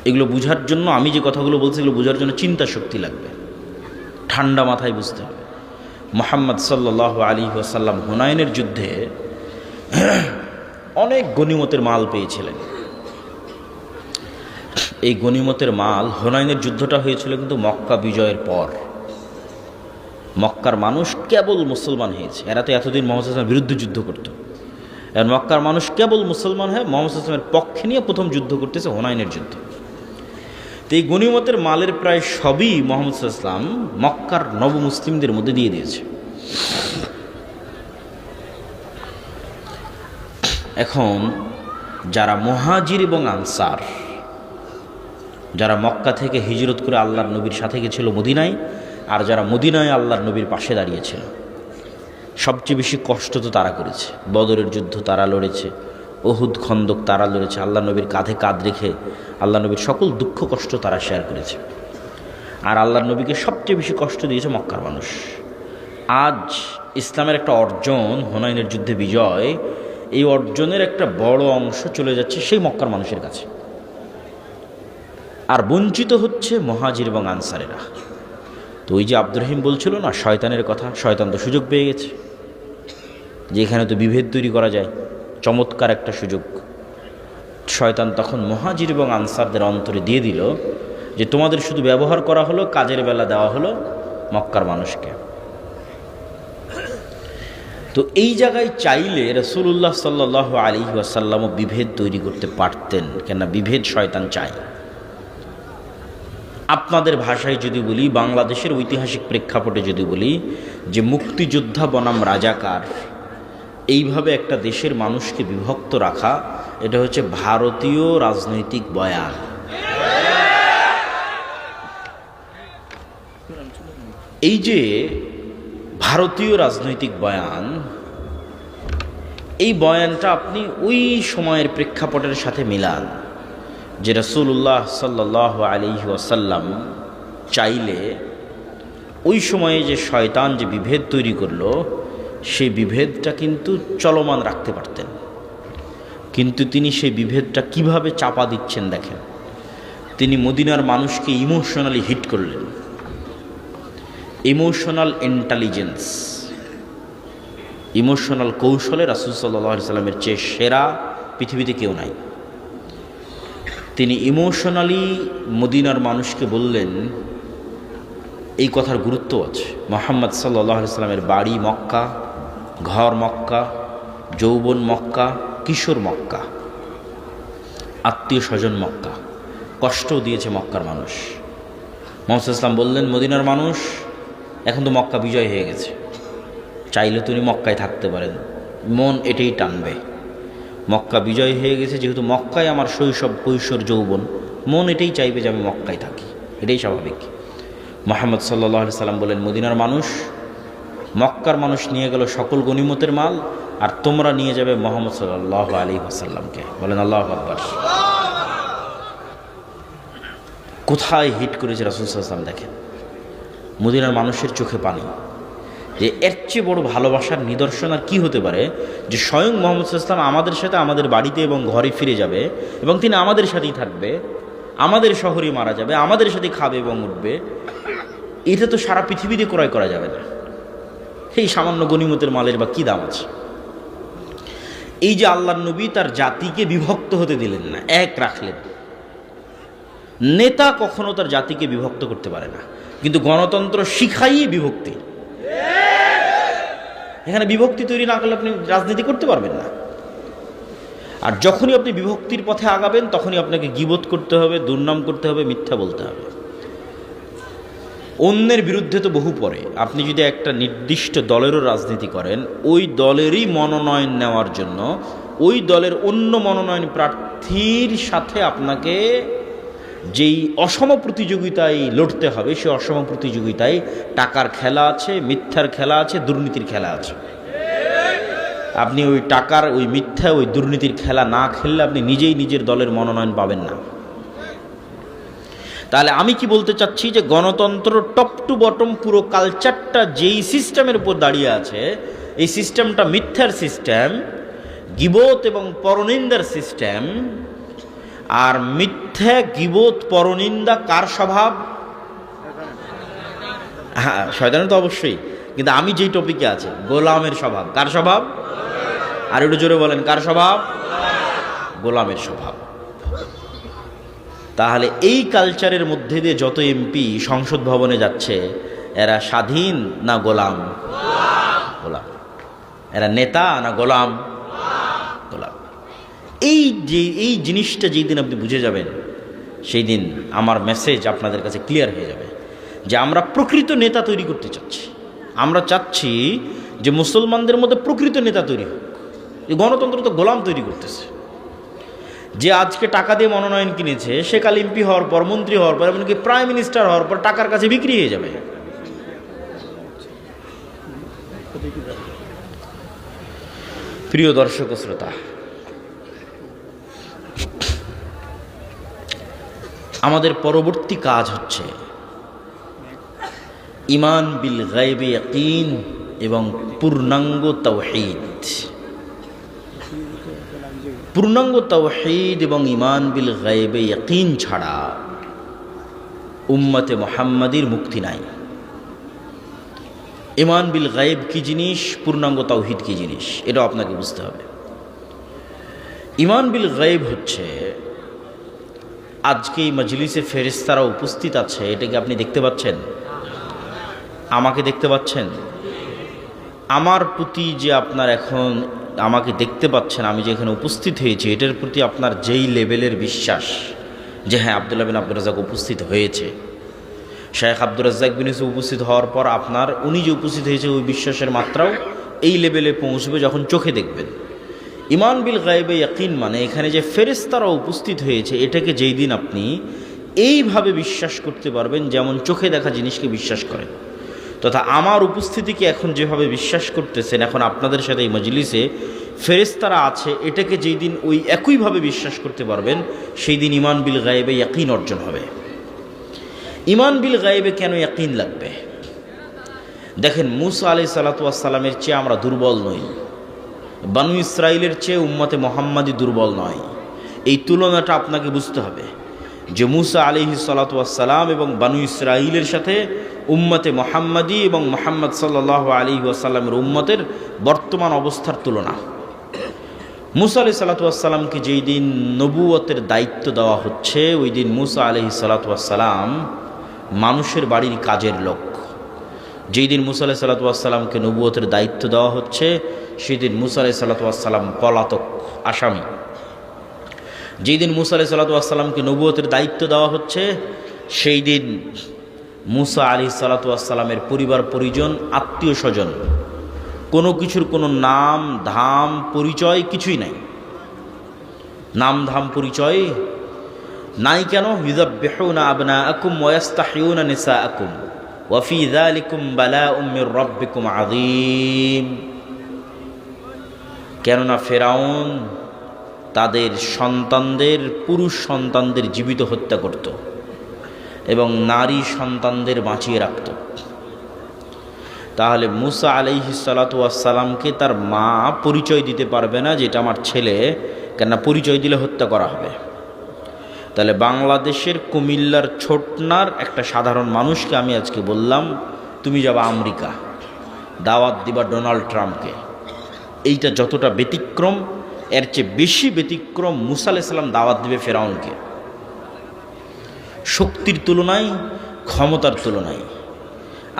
এগুলো বুঝার জন্য, আমি যে কথাগুলো বলছি এগুলো বুঝার জন্য চিন্তা শক্তি লাগবে, ঠান্ডা মাথায় বুঝতে হবে। মুহাম্মদ সাল্লাল্লাহু আলাইহি ওয়াসাল্লাম হুনাইনের যুদ্ধে অনেক গনিমতের মাল পেয়েছিলেন। এই গনিমতের মাল, হুনাইনের যুদ্ধটা হয়েছিল কিন্তু মক্কা বিজয়ের পর। মক্কার মানুষ কেবল মুসলমান হয়েছে, এরা তো এতদিন মুহাম্মদ সাল্লাল্লাহু আলাইহি ওয়াসাল্লামের বিরুদ্ধে যুদ্ধ করত। আর মক্কার মানুষ কেবল মুসলমান হয়ে মুহাম্মদ সাল্লাল্লাহু আলাইহি ওয়াসাল্লামের পক্ষে নিয়ে প্রথম যুদ্ধ করতেছে, হুনাইনের যুদ্ধ। তো এই গনিমতের মালের প্রায় সবই মুহাম্মদ সাল্লাল্লাহু আলাইহি ওয়াসাল্লাম মক্কার নবমুসলিমদের মধ্যে দিয়ে দিয়েছে। এখন যারা মুহাজির এবং আনসার, যারা মক্কা থেকে হিজরত করে আল্লাহর নবীর সাথে গেছিল মদিনায়, আর যারা মদিনায় আল্লাহর নবীর পাশে দাঁড়িয়েছিল, সবচেয়ে বেশি কষ্ট তো তারা করেছে। বদরের যুদ্ধ তারা লড়েছে, উহুদ খন্দক তারা লড়েছে, আল্লাহ নবীর কাঁধে কাঁধ রেখে আল্লাহ নবীর সকল দুঃখ কষ্ট তারা শেয়ার করেছে। আর আল্লাহর নবীকে সবচেয়ে বেশি কষ্ট দিয়েছে মক্কার মানুষ। আজ ইসলামের একটা অর্জন, হুনাইনের যুদ্ধে বিজয়, এই অর্জনের একটা বড় অংশ চলে যাচ্ছে সেই মক্কার মানুষের কাছে। আর বঞ্চিত হচ্ছে মুহাজির এবং আনসারেরা। তো ওই যে আব্দুর রহিম বলছিল না শয়তানের কথা, শয়তান তো সুযোগ পেয়ে গেছে যে এখানে তো বিভেদ তৈরি করা যায়, চমৎকার একটা সুযোগ। শয়তান তখন মুহাজির এবং আনসারদের অন্তরে দিয়ে দিল যে তোমাদের শুধু ব্যবহার করা হলো, কাজের বেলা দেওয়া হলো মক্কার মানুষকে। তো এই জায়গায় চাইলে রাসূলুল্লাহ সাল্লাল্লাহু আলাইহি ওয়াসাল্লামও বিভেদ তৈরি করতে পারতেন, কেননা বিভেদ শয়তান চায়। আপনাদের ভাষায় যদি বলি, বাংলাদেশের ঐতিহাসিক প্রেক্ষাপটে যদি বলি যে মুক্তিযোদ্ধা বনাম রাজাকার, এইভাবে একটা দেশের মানুষকে বিভক্ত রাখা, এটা হচ্ছে ভারতীয় রাজনৈতিক বয়ান। এই যে ভারতীয় রাজনৈতিক বয়ান, এই বয়ানটা আপনি ওই সময়ের প্রেক্ষাপটের সাথে মিলান যে রাসূলুল্লাহ সাল্লাল্লাহু আলাইহি ওয়াসাল্লাম চাইলে ওই সময়ে যে শয়তান যে বিভেদ তৈরি করলো, সেই বিভেদটা কিন্তু চলমান রাখতে পারতেন। কিন্তু তিনি সেই বিভেদটা কিভাবে চাপা দিচ্ছেন দেখেন। তিনি মদিনার মানুষকে ইমোশনালি হিট করলেন। ইমোশনাল ইন্টেলিজেন্স, ইমোশনাল কৌশলে রাসূল সাল্লাল্লাহু আলাইহি সাল্লামের চেয়ে সেরা পৃথিবীতে কেউ নাই। তিনি ইমোশনালি মদিনার মানুষকে বললেন, এই কথার গুরুত্ব আছে, মুহাম্মদ সাল্লাল্লাহু আলাইহি সাল্লামের বাড়ি মক্কা, ঘর মক্কা, যৌবন মক্কা, কিশোর মক্কা, আত্মীয় স্বজন মক্কা, কষ্টও দিয়েছে মক্কার মানুষ। মুহাম্মদ সাল্লাল্লাহু বললেন, মদিনার মানুষ এখন তো মক্কা বিজয় হয়ে গেছে, চাইলে তুমি মক্কায় থাকতে পারেন, মন এটাই টানবে। মক্কা বিজয় হয়ে গেছে যেহেতু, মক্কায় আমার শৈশব কৈশোর যৌবন, মন এটাই চাইবে যে আমি মক্কায় থাকি, এটাই স্বাভাবিক। মুহাম্মদ সাল্লাল্লাহু আলাইহি সাল্লাম বলেন, মদিনার মানুষ, মক্কার মানুষ নিয়ে গেল সকল গনিমতের মাল, আর তোমরা নিয়ে যাবে মুহাম্মদ সাল্লাল্লাহু আলাইহি ওয়াসাল্লামকে। বলেন আল্লাহু আকবার। কোথায় হিট করেছে রাসূল সাল্লাল্লাহু আলাইহি ওয়াসাল্লাম দেখেন। মদিনার মানুষের চোখে পানি, যে এর চেয়ে বড় ভালোবাসার নিদর্শন আর কি হতে পারে, যে স্বয়ং মুহাম্মদ সাল্লাল্লাহু আলাইহি ওয়াসাল্লাম আমাদের সাথে আমাদের বাড়িতে এবং ঘরে ফিরে যাবে, এবং তিনি আমাদের সাথেই থাকবে, আমাদের শহরে মারা যাবে, আমাদের সাথে খাবে এবং উঠবে। এটা তো সারা পৃথিবীতে ক্রয় করা যাবে না। এই সামান্য গনিমতের মালের বা কি দাম আছে? এই যে আল্লাহর নবী তার জাতিকে বিভক্ত হতে দিলেন না, এক রাখলেন। নেতা কখনো তার জাতিকে বিভক্ত করতে পারে না, কিন্তু গণতন্ত্র শিখাই বিভক্তি। এখানে বিভক্তি তৈরি না করলে আপনি রাজনীতি করতে পারবেন না। আর যখনই আপনি বিভক্তির পথে আগাবেন, তখনই আপনাকে গীবত করতে হবে, দুর্নাম করতে হবে, মিথ্যা বলতে হবে। অন্যের বিরুদ্ধে তো বহু পরে। আপনি যদি একটা নির্দিষ্ট দলেরও রাজনীতি করেন, ওই দলেরই মনোনয়ন নেওয়ার জন্য ওই দলের অন্য মনোনয়ন প্রার্থীর সাথে আপনাকে যেই অসম প্রতিযোগিতায় লড়তে হবে, সেই অসম প্রতিযোগিতায় টাকার খেলা আছে, মিথ্যার খেলা আছে, দুর্নীতির খেলা আছে। আপনি ওই টাকার, ওই মিথ্যা, ওই দুর্নীতির খেলা না খেললে আপনি নিজেই নিজের দলের মনোনয়ন পাবেন না। তাহলে আমি কি বলতে চাচ্ছি, যে গণতন্ত্র টপ টু বটম পুরো কালচারটা যেই সিস্টেমের উপর দাঁড়িয়ে আছে, এই সিস্টেমটা মিথ্যার সিস্টেম, গীবত এবং পরনিন্দার সিস্টেম। আর মিথ্যা, গীবত, পরনিন্দা কার স্বভাব? হ্যাঁ, শয়তানের তো অবশ্যই, কিন্তু আমি যেই টপিকে আছে, গোলামের স্বভাব। কার স্বভাব? আর একটু জোরে বলেন, কার স্বভাব? গোলামের স্বভাব। তাহলে এই কালচারের মধ্যে দিয়ে যত এমপি সংসদ ভবনে যাচ্ছে, এরা স্বাধীন না গোলাম? গোলাম। এরা নেতা না গোলাম? গোলাম। এই জিনিসটা যেই দিন আপনি বুঝে যাবেন, সেই দিন আমার মেসেজ আপনাদের কাছে ক্লিয়ার হয়ে যাবে যে আমরা প্রকৃত নেতা তৈরি করতে চাচ্ছি। আমরা চাচ্ছি যে মুসলমানদের মধ্যে প্রকৃত নেতা তৈরি হোক। এই গণতন্ত্র তো গোলাম তৈরি করতেছে। যে আজকে টাকা দিয়ে মনোনয়ন কিনেছে, সে কাল এমপি হওয়ার পর, মন্ত্রী হওয়ার পর, এমনকি প্রাইম মিনিস্টার হওয়ার পর টাকার কাছে বিক্রি হয়ে যাবে। প্রিয় দর্শক ও শ্রোতা, আমাদের পরবর্তী কাজ হচ্ছে ঈমান বিল গায়বে ইয়াকিন এবং পূর্ণাঙ্গ তাওহীদ। পূর্ণাঙ্গ তাওহীদ এবং ঈমান বিল গায়বে ইয়াকিন ছাড়া উম্মতে মুহাম্মাদির মুক্তি নাই। ঈমান বিল গায়ব কি জিনিস, পূর্ণাঙ্গ তাওহীদ কি জিনিস, এটাও আপনাকে বুঝতে হবে। ঈমান বিল গায়ব হচ্ছে, আজকে এই মজলিসে ফেরেশতারা উপস্থিত আছে, এটাকে আপনি দেখতে পাচ্ছেন? আমাকে দেখতে পাচ্ছেন? আমার প্রতি যে আপনার এখন আমাকে দেখতে পাচ্ছেন, আমি যে এখানে উপস্থিত হয়েছি, এটার প্রতি আপনার যেই লেভেলের বিশ্বাস যে হ্যাঁ আব্দুল্লাহ বিন আব্দুর রাজ্জাক উপস্থিত হয়েছে, শেখ আব্দুর রাজ্জাক বিন ইউসুফ উপস্থিত হওয়ার পর আপনার উনি যে উপস্থিত হয়েছে ওই বিশ্বাসের মাত্রাও এই লেভেলে পৌঁছবে যখন চোখে দেখবেন। ঈমান বিল গায়বে ইয়াকিন মানে এখানে যে ফেরেশতারা উপস্থিত হয়েছে, এটাকে যেই দিন আপনি এইভাবে বিশ্বাস করতে পারবেন যেমন চোখে দেখা জিনিসকে বিশ্বাস করেন, তথা আমার উপস্থিতিকে এখন যেভাবে বিশ্বাস করতেছেন, এখন আপনাদের সাথে এই মজলিসে ফেরেশতারা আছে, এটাকে যেই দিন ওই একইভাবে বিশ্বাস করতে পারবেন, সেই দিন ঈমান বিল গায়বে ইয়াকিন অর্জন হবে। ঈমান বিল গায়বে কেন ইয়াকিন লাগবে? দেখেন, মূসা আলাইহিস সালাতু ওয়াস সালামের চেয়ে আমরা দুর্বল নই, বানু ইসরাইলের চেয়ে উম্মতে মুহাম্মাদি দুর্বল নয়। এই তুলনাটা আপনাকে বুঝতে হবে যে মূসা আলাইহিস সালাতু ওয়াস সালাম এবং বানু ইসরাইলের সাথে উম্মতে মুহাম্মাদি এবং মুহাম্মদ সাল্লাল্লাহু আলাইহি ওয়াসাল্লামের উম্মতের বর্তমান অবস্থার তুলনা। মূসা আলাইহিস সালাতু ওয়াস সালামকে যেই দিন নবুয়তের দায়িত্ব দেওয়া হচ্ছে, ওই দিন মূসা আলাইহিস সালাতু ওয়াস সালাম মানুষের বাড়ির কাজের লোক। যেই দিন মূসা আলাইহিস সালাতু ওয়াস সালামকে নবুয়তের দায়িত্ব দেওয়া হচ্ছে, সেই দিন মূসা আলাইহিস সালাতু ওয়াস সালাম পলাতক, আসামি। যেই দিন মূসা আলাইহিস সালাতু ওয়াস সালামকে নবুয়তের দায়িত্ব দেওয়া হচ্ছে, সেই দিন মূসা আলাইহিস সালাতু ওয়াস সালামের পরিবার পরিজন, আত্মীয় স্বজন, কোনো কিছুর কোনো নাম ধাম পরিচয় কিছুই নাই। নাম ধাম পরিচয় নাই কেন? ইউযাব্বিহুনা আবনাআকুম ওয়া ইস্তাহয়ুনা নিসাআকুম ওয়া ফী যালিকুম বালাউম মির রাব্বিকুম আযীম। কেননা ফেরাউন তাদের সন্তানদের, পুরুষ সন্তানদের জীবিত হত্যা করত এবং নারী সন্তানদের বাঁচিয়ে রাখত। তাহলে মূসা আলাইহিস সালাতু ওয়াস সালামকে তার মা পরিচয় দিতে পারবে না যে এটা আমার ছেলে, কেননা পরিচয় দিলে হত্যা করা হবে। তাহলে বাংলাদেশের কুমিল্লার ছোটনার একটা সাধারণ মানুষকে আমি আজকে বললাম তুমি যাবা আমেরিকা, দাওয়াত দিবা ডোনাল্ড ট্রাম্পকে, এইটা যতটা ব্যতিক্রম, এর চেয়ে বেশি ব্যতিক্রম মূসা আলাইহিস সালাম দাওয়াত দিবে ফেরাউনকে। শক্তির তুলনায়, ক্ষমতার তুলনায়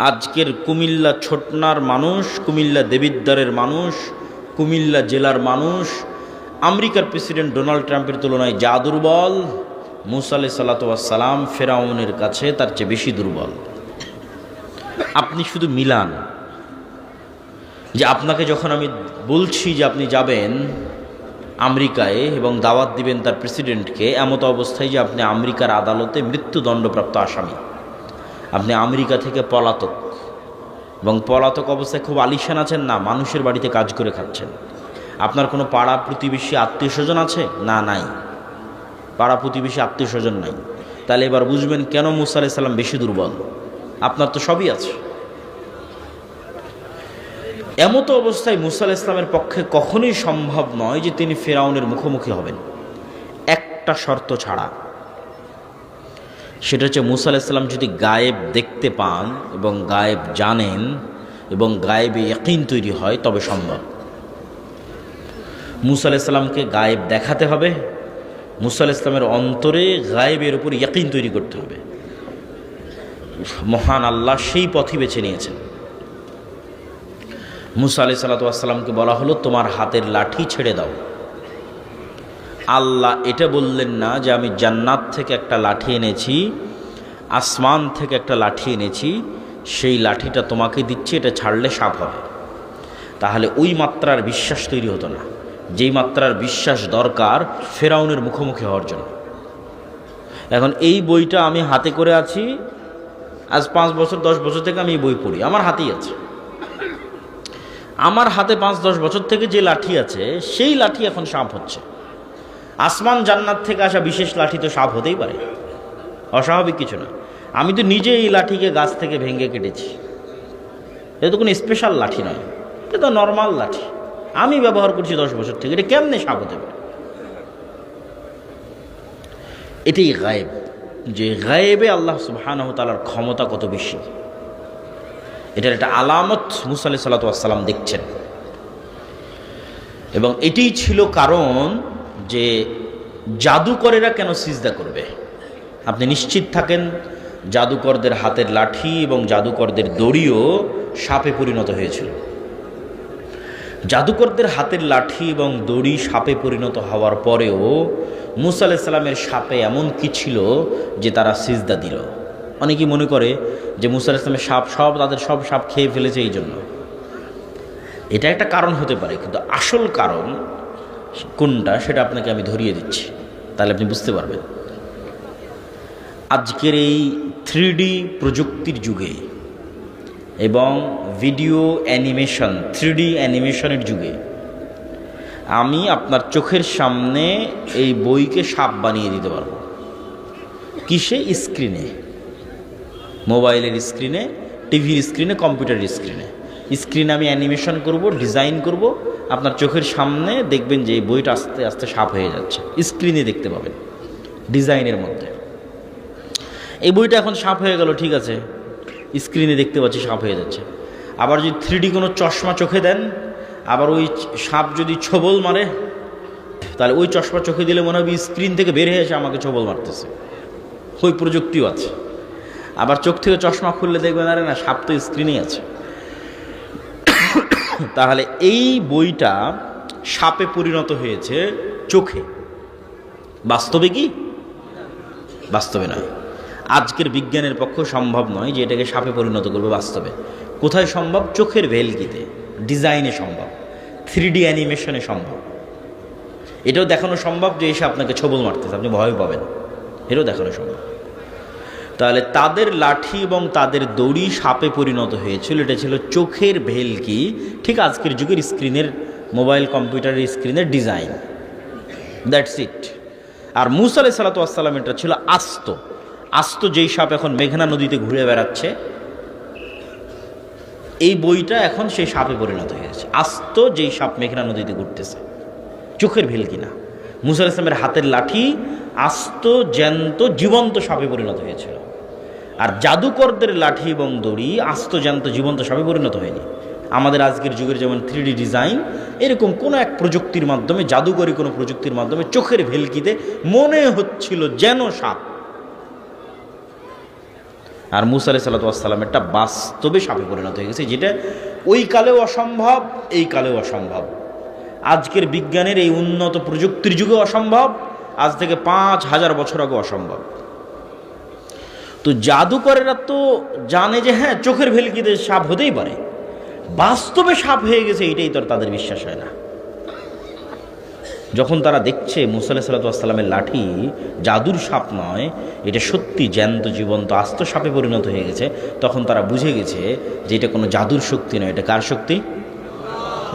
আজকের কুমিল্লা ছোটনার মানুষ, কুমিল্লা দেবিদ্বারের মানুষ, কুমিল্লা জেলার মানুষ আমেরিকার প্রেসিডেন্ট ডোনাল্ড ট্রাম্পের তুলনায় যা দুর্বল, মূসা আলাইহিস সালাতু ওয়াস সালাম ফেরাউনের কাছে তার চেয়ে বেশি দুর্বল। আপনি শুধু মিলান যে আপনাকে যখন আমি বলছি যে আপনি যাবেন আমেরিকায় এবং দাওয়াত দিবেন তার প্রেসিডেন্টকে, এমত অবস্থায় যে আপনি আমেরিকার আদালতে মৃত্যুদণ্ডপ্রাপ্ত আসামি, আপনি আমেরিকা থেকে পলাতক, এবং পলাতক অবস্থায় খুব আলিশান আছেন না, মানুষের বাড়িতে কাজ করে খাচ্ছেন। আপনার কোনো পাড়া প্রতিবেশী আত্মীয় স্বজন আছে? না, নাই। পাড়া প্রতিবেশী আত্মীয় স্বজন নাই। তাহলে এবার বুঝবেন কেন মূসা আলাইহিস সালাম বেশি দুর্বল। আপনার তো সবই আছে। এমতো অবস্থায় মূসা আলাইহিস সালামের পক্ষে কখনোই সম্ভব নয় যে তিনি ফেরাউনের মুখোমুখি হবেন, একটা শর্ত ছাড়া। সেটা হচ্ছে মূসা আলাইহিস সালাম যদি গায়েব দেখতে পান এবং গায়েব জানেন এবং গায়েবে ইয়াকিন তৈরি হয়, তবে সম্ভব। মূসা আলাইহিস সালামকে গায়েব দেখাতে হবে, মূসা আলাইহিস সালামের অন্তরে গায়েবের উপর ইয়াকিন তৈরি করতে হবে। মহান আল্লাহ সেই পথই বেছে নিয়েছেন। মূসা আলাইহিস সালাতু ওয়াস সালামকে বলা হলো তোমার হাতের লাঠি ছেড়ে দাও। আল্লাহ এটা বললেন না যে আমি জান্নাত থেকে একটা লাঠি এনেছি, আসমান থেকে একটা লাঠি এনেছি, সেই লাঠিটা তোমাকে দিচ্ছি, এটা ছাড়লে সাপ হবে। তাহলে ওই মাত্রার বিশ্বাস তৈরি হতো না যেই মাত্রার বিশ্বাস দরকার ফেরাউনের মুখোমুখি হওয়ার জন্য। এখন এই বইটা আমি হাতে করে আছি, আজ 5 বছর 10 বছর থেকে আমি এই বই পড়ি, আমার হাতেই আছে। আমার হাতে 5-10 বছর থেকে যে লাঠি আছে সেই লাঠি এখন সাপ হচ্ছে। আসমান জান্নাত থেকে আসা বিশেষ লাঠি তো সাপ হতেই পারে, অস্বাভাবিক কিছু না। আমি তো নিজে এই লাঠিকে গাছ থেকে ভেঙে কেটেছি, এটা তো কোনো স্পেশাল লাঠি নয়, এটা তো নর্মাল লাঠি, আমি ব্যবহার করছি 10 বছর থেকে। এটা কেমনে সাপ হতে পারে? এটাই গায়েব। যে গায়েবে আল্লাহ সুবহানাহু ওয়া তাআলার ক্ষমতা কত বেশি। এটার একটা আলামত মুসা আলাইহিস সালাতু ওয়াস সালাম দেখছেন, এবং এটাই ছিল কারণ যে জাদুকরেরা কেন সিজদা করবে। আপনি নিশ্চিত থাকেন জাদুকরদের হাতের লাঠি এবং জাদুকরদের দড়িও সাপে পরিণত হয়েছিল। জাদুকরদের হাতের লাঠি এবং দড়ি সাপে পরিণত হওয়ার পরেও মুসা আলাইহিস সালামের সাপে এমন কি ছিল যে তারা সিজদা দিল। অনেকেই মনে করে যে মুসা আলাইহিস সালামের সাপ তাদের সব সাপ খেয়ে ফেলেছে এই জন্য। এটা একটা কারণ হতে পারে, কিন্তু আসল কারণ কোনটা সেটা আপনাকে আমি ধরিয়ে দিচ্ছি, তাহলে আপনি বুঝতে পারবেন। আজকের এই 3D প্রযুক্তির যুগে এবং ভিডিও অ্যানিমেশন 3D অ্যানিমেশনের যুগে আমি আপনার চোখের সামনে এই বইকে সাপ বানিয়ে দিতে পারবো। কিসে? স্ক্রিনে, মোবাইলের স্ক্রিনে, টিভির স্ক্রিনে, কম্পিউটারের স্ক্রিনে। স্ক্রিনে আমি অ্যানিমেশন করব, ডিজাইন করব, আপনার চোখের সামনে দেখবেন যে এই বইটা আস্তে আস্তে সাপ হয়ে যাচ্ছে। স্ক্রিনে দেখতে পাবেন ডিজাইনের মধ্যে। এই বইটা এখন সাপ হয়ে গেল, ঠিক আছে, স্ক্রিনে দেখতে পাচ্ছি সাপ হয়ে যাচ্ছে। আবার যদি 3D কোনো চশমা চোখে দেন, আবার ওই সাপ যদি ছোবল মারে, তাহলে ওই চশমা চোখে দিলে মনে হবে স্ক্রিন থেকে বের হয়ে এসে আমাকে ছোবল মারতেছে। ওই প্রযুক্তিও আছে। আবার চোখ থেকে চশমা খুললে দেখবেন আরে না, সাপ তো স্ক্রিনেই আছে। তাহলে এই বইটা সাপে পরিণত হয়েছে চোখে। বাস্তবে কি? বাস্তবে নয়। আজকের বিজ্ঞানের পক্ষে সম্ভব নয় যে এটাকে সাপে পরিণত করবে বাস্তবে। কোথায় সম্ভব? চোখের ভেলকিতে, ডিজাইনে সম্ভব, 3D অ্যানিমেশনে সম্ভব। এটাও দেখানো সম্ভব যে এসে আপনাকে ছোবল মারতেছে, আপনি ভয় পাবেন, এটাও দেখানো সম্ভব। তাহলে তাদের লাঠি এবং তাদের দড়ি সাপে পরিণত হয়েছিল, এটা ছিল চোখের ভেলকি। ঠিক আজকের যুগের স্ক্রিনের, মোবাইল কম্পিউটারের স্ক্রিনের ডিজাইন, দ্যাটস ইট। আর মুসা আলাইহিস সালাতু ওয়াস সালাম এটা ছিল আস্ত। আস্ত যেই সাপ এখন মেঘনা নদীতে ঘুরে বেড়াচ্ছে, এই বইটা এখন সেই সাপে পরিণত হয়েছে। আস্ত যেই সাপ মেঘনা নদীতে ঘুরতেছে, চোখের ভেলকি না। মুসা আলাইহিস সালামের হাতের লাঠি আস্ত জ্যান্ত জীবন্ত সাপে পরিণত হয়েছিল। আর জাদুকরদের লাঠি এবং দড়ি আস্ত জ্যান্ত জীবন্ত সাপে পরিণত হয়নি। আমাদের আজকের যুগের যেমন 3D ডিজাইন, এরকম কোনো এক প্রযুক্তির মাধ্যমে, জাদুকরী কোনো প্রযুক্তির মাধ্যমে চোখের ভেলকিতে মনে হচ্ছিল যেন সাপ। আর মুসা আলাইহিস সালাতু ওয়াস সালামেরটা বাস্তবে সাপে পরিণত হয়ে গেছে, যেটা ওই কালেও অসম্ভব, এই কালেও অসম্ভব। আজকের বিজ্ঞানের এই উন্নত প্রযুক্তির যুগে অসম্ভব, আজ থেকে 5000 বছর আগে অসম্ভব। তো জাদুকরেরা তো জানে যে হ্যাঁ, চোখের ভেলকিতে সাপ হতেই পারে, বাস্তবে সাপ হয়ে গেছে এটাই তো তাদের বিশ্বাস হয় না। যখন তারা দেখছে মুসা আলাইহিস সালাতু ওয়াস সালামের লাঠি জাদুর সাপ নয়, এটা সত্যি জ্যান্ত জীবন্ত আস্ত সাপে পরিণত হয়ে গেছে, তখন তারা বুঝে গেছে যে এটা কোনো জাদুর শক্তি নয়, এটা কার শক্তি?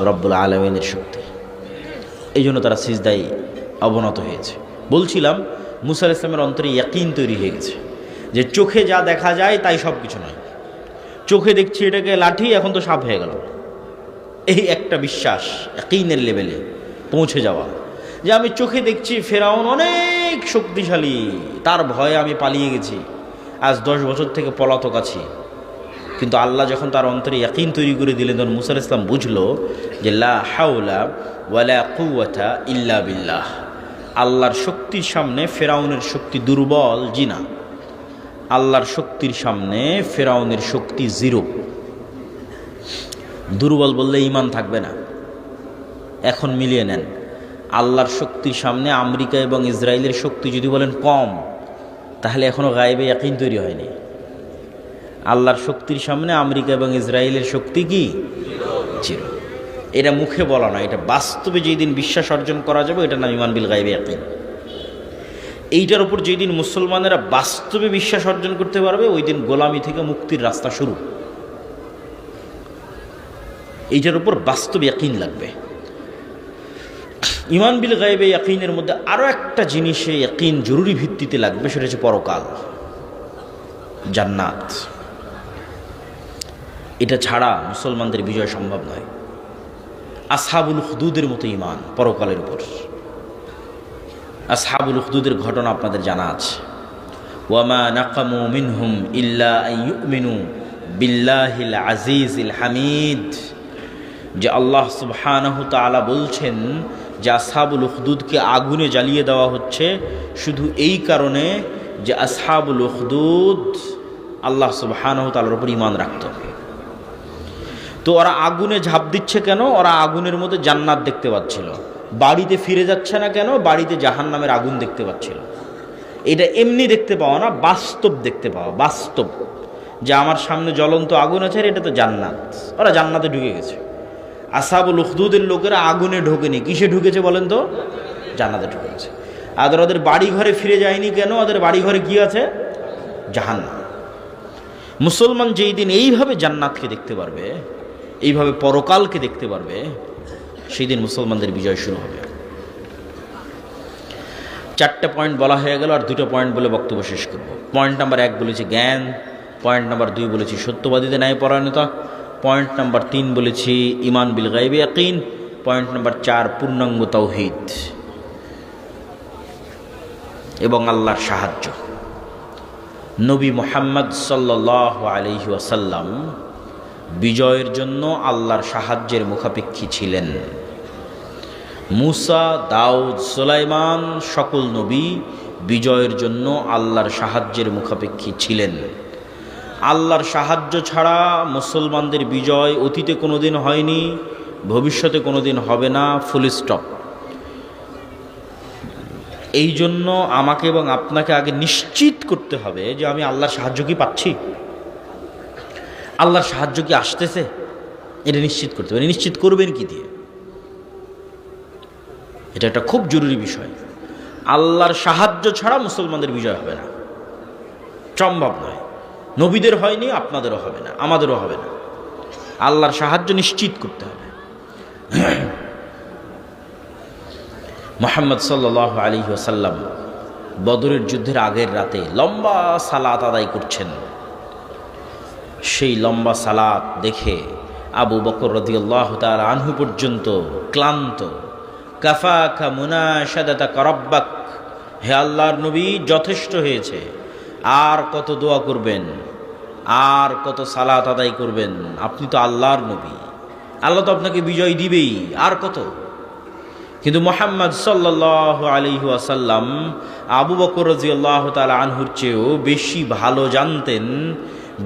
রব্বুল আলামিনের শক্তি। এই জন্য তারা সিজদায় অবনত হয়েছে। বলছিলাম মুসা আলাইহিস সালামের অন্তরে ইয়াকিন তৈরি হয়ে গেছে যে চোখে যা দেখা যায় তাই সব কিছু নয়। চোখে দেখছি এটাকে লাঠি, এখন তো সাপ হয়ে গেল। এই একটা বিশ্বাস, ইয়াকিনের লেভেলে পৌঁছে যাওয়া, যে আমি চোখে দেখছি ফেরাউন অনেক শক্তিশালী, তার ভয়ে আমি পালিয়ে গেছি, আজ 10 বছর থেকে পলাতক আছি। কিন্তু আল্লাহ যখন তার অন্তরে ইয়াকিন তৈরি করে দিলেন, তখন মুসা আলাইহিস সালাম বুঝলো যে লা হাওলা ওয়ালা কুওয়াতা ইল্লা বিল্লাহ। আল্লাহর শক্তির সামনে ফেরাউনের শক্তি দুর্বল, জিনা। আল্লাহর শক্তির সামনে ফেরাউনের শক্তি জিরো। দুর্বল বললে ঈমান থাকবে না। এখন মিলিয়ে নেন, আল্লাহর শক্তির সামনে আমেরিকা এবং ইসরায়েলের শক্তি যদি বলেন কম, তাহলে এখনও গায়েবে ইয়াকিন তৈরি হয়নি। আল্লাহর শক্তির সামনে আমেরিকা এবং ইসরায়েলের শক্তি কি? জিরো। এটা মুখে বলা নয়, এটা বাস্তবে যেই দিন বিশ্বাস অর্জন করা যাবে, এটা নাম ঈমান বিল গায়বে ইয়াকিন। এইটার উপর যেই দিন মুসলমানেরা বাস্তবে বিশ্বাস অর্জন করতে পারবে, ওই দিন গোলামি থেকে মুক্তির রাস্তা শুরু। এইটার উপর বাস্তব ইয়াকিন লাগবে। ঈমান বিল গায়বে ইয়াকিনের মধ্যে আরও একটা জিনিসে ইয়াকিন জরুরি ভিত্তিতে লাগবে, সেটা হচ্ছে পরকাল, জান্নাত। এটা ছাড়া মুসলমানদের বিজয় সম্ভব নয়। আসহাবুল উখদুদের মতো ঈমান পরকালের উপর। আসহাবুল উখদুদের ঘটনা আপনাদের জানা আছে। ওয়ামা নাকামু মিনহুম ইল্লা আন ইউমিনু বিল্লাহিল আজিজিল হামিদ। যে আল্লাহ সুবহানাহু তাআলা বলছেন যে আসহাবুল উখদুদকে আগুনে জ্বালিয়ে দেওয়া হচ্ছে শুধু এই কারণে যে আসহাবুল উখদুদ আল্লাহ সুবহানাহু তাআলার উপর ঈমান রাখত। তো ওরা আগুনে ঝাঁপ দিচ্ছে কেন? ওরা আগুনের মধ্যে জান্নাত দেখতে পাচ্ছিল। বাড়িতে ফিরে যাচ্ছে না কেন? বাড়িতে জাহান্নামের আগুন দেখতে পাচ্ছিল। এটা এমনি দেখতে পাওয়া না, বাস্তব দেখতে পাওয়া, বাস্তব যে আমার সামনে জ্বলন্ত আগুন আছে, এটা তো জান্নাত। ওরা জান্নাতে ঢুকে গেছে। আসহাবুল উখদুদের লোকেরা আগুনে ঢোকেনি, কিসে ঢুকেছে বলেন তো? জান্নাতে ঢুকে গেছে। আর ওদের বাড়ি ঘরে ফিরে যায়নি কেন? ওদের বাড়ি ঘরে কি আছে? জাহান্নাম। মুসলমান যেই দিন এইভাবে জান্নাতকে দেখতে পারবে, এইভাবে পরকালকে দেখতে পারবে, সেই দিন মুসলমানদের বিজয় শুরু হবে। 4টে পয়েন্ট বলা হয়ে গেল, আর 2টো পয়েন্ট বলে বক্তব্য শেষ করব। পয়েন্ট নাম্বার 1 বলেছি জ্ঞান, পয়েন্ট নাম্বার 2 বলেছি সত্যবাদীতে ন্যায়পরায়ণতা, পয়েন্ট নাম্বার 3 বলেছি ঈমান বিল গায়বি ইয়াকিন, পয়েন্ট নাম্বার 4 পূর্ণাঙ্গ তাওহীদ এবং আল্লাহর সাহায্য। নবী মুহাম্মদ সাল্লাল্লাহু আলাইহি ওয়াসাল্লাম বিজয়ের জন্য আল্লাহর সাহায্যের মুখাপেক্ষী ছিলেন। মুসা, দাউদ, সুলাইমান সকল নবী বিজয়ের জন্য আল্লাহর সাহায্যের মুখাপেক্ষী ছিলেন। আল্লাহর সাহায্য ছাড়া মুসলমানদের বিজয় অতীতে কোনোদিন হয়নি, ভবিষ্যতে কোনোদিন হবে না, ফুল স্টপ। এই জন্য আমাকে এবং আপনাকে আগে নিশ্চিত করতে হবে যে আমি আল্লাহর সাহায্য কি পাচ্ছি, আল্লাহর সাহায্য কি আসতেছে, এটা নিশ্চিত করতে হবে। নিশ্চিত করবেন কি দিয়ে? এটা একটা খুব জরুরি বিষয়। আল্লাহর সাহায্য ছাড়া মুসলমানদের বিজয় হবে না, সম্ভব নয়। নবীদের হয়নি, আপনাদেরও হবে না, আমাদেরও হবে না। আল্লাহর সাহায্য নিশ্চিত করতে হবে। মুহাম্মদ সাল্লাল্লাহু আলাইহি ওয়াসাল্লাম বদরের যুদ্ধের আগের রাতে লম্বা সালাত আদায় করছেন। সেই লম্বা সালাত দেখে আবু বকর রাদিয়াল্লাহু তাআলা আনহু পর্যন্ত ক্লান্ত। কাফাকা মুনাশাদাতাকা রাব্বাক, হে আল্লাহর নবী যথেষ্ট হয়েছে, আর কত দোয়া করবেন, আর কত সালাত আদায় করবেন? আপনি তো আল্লাহর নবী, আল্লাহ তো আপনাকে বিজয় দিবেই, আর কত? কিন্তু মুহাম্মদ সাল্লাল্লাহু আলাইহি ওয়াসাল্লাম আবু বকর রাদিয়াল্লাহু তাআলা আনহুর চেয়েও বেশি ভালো জানতেন,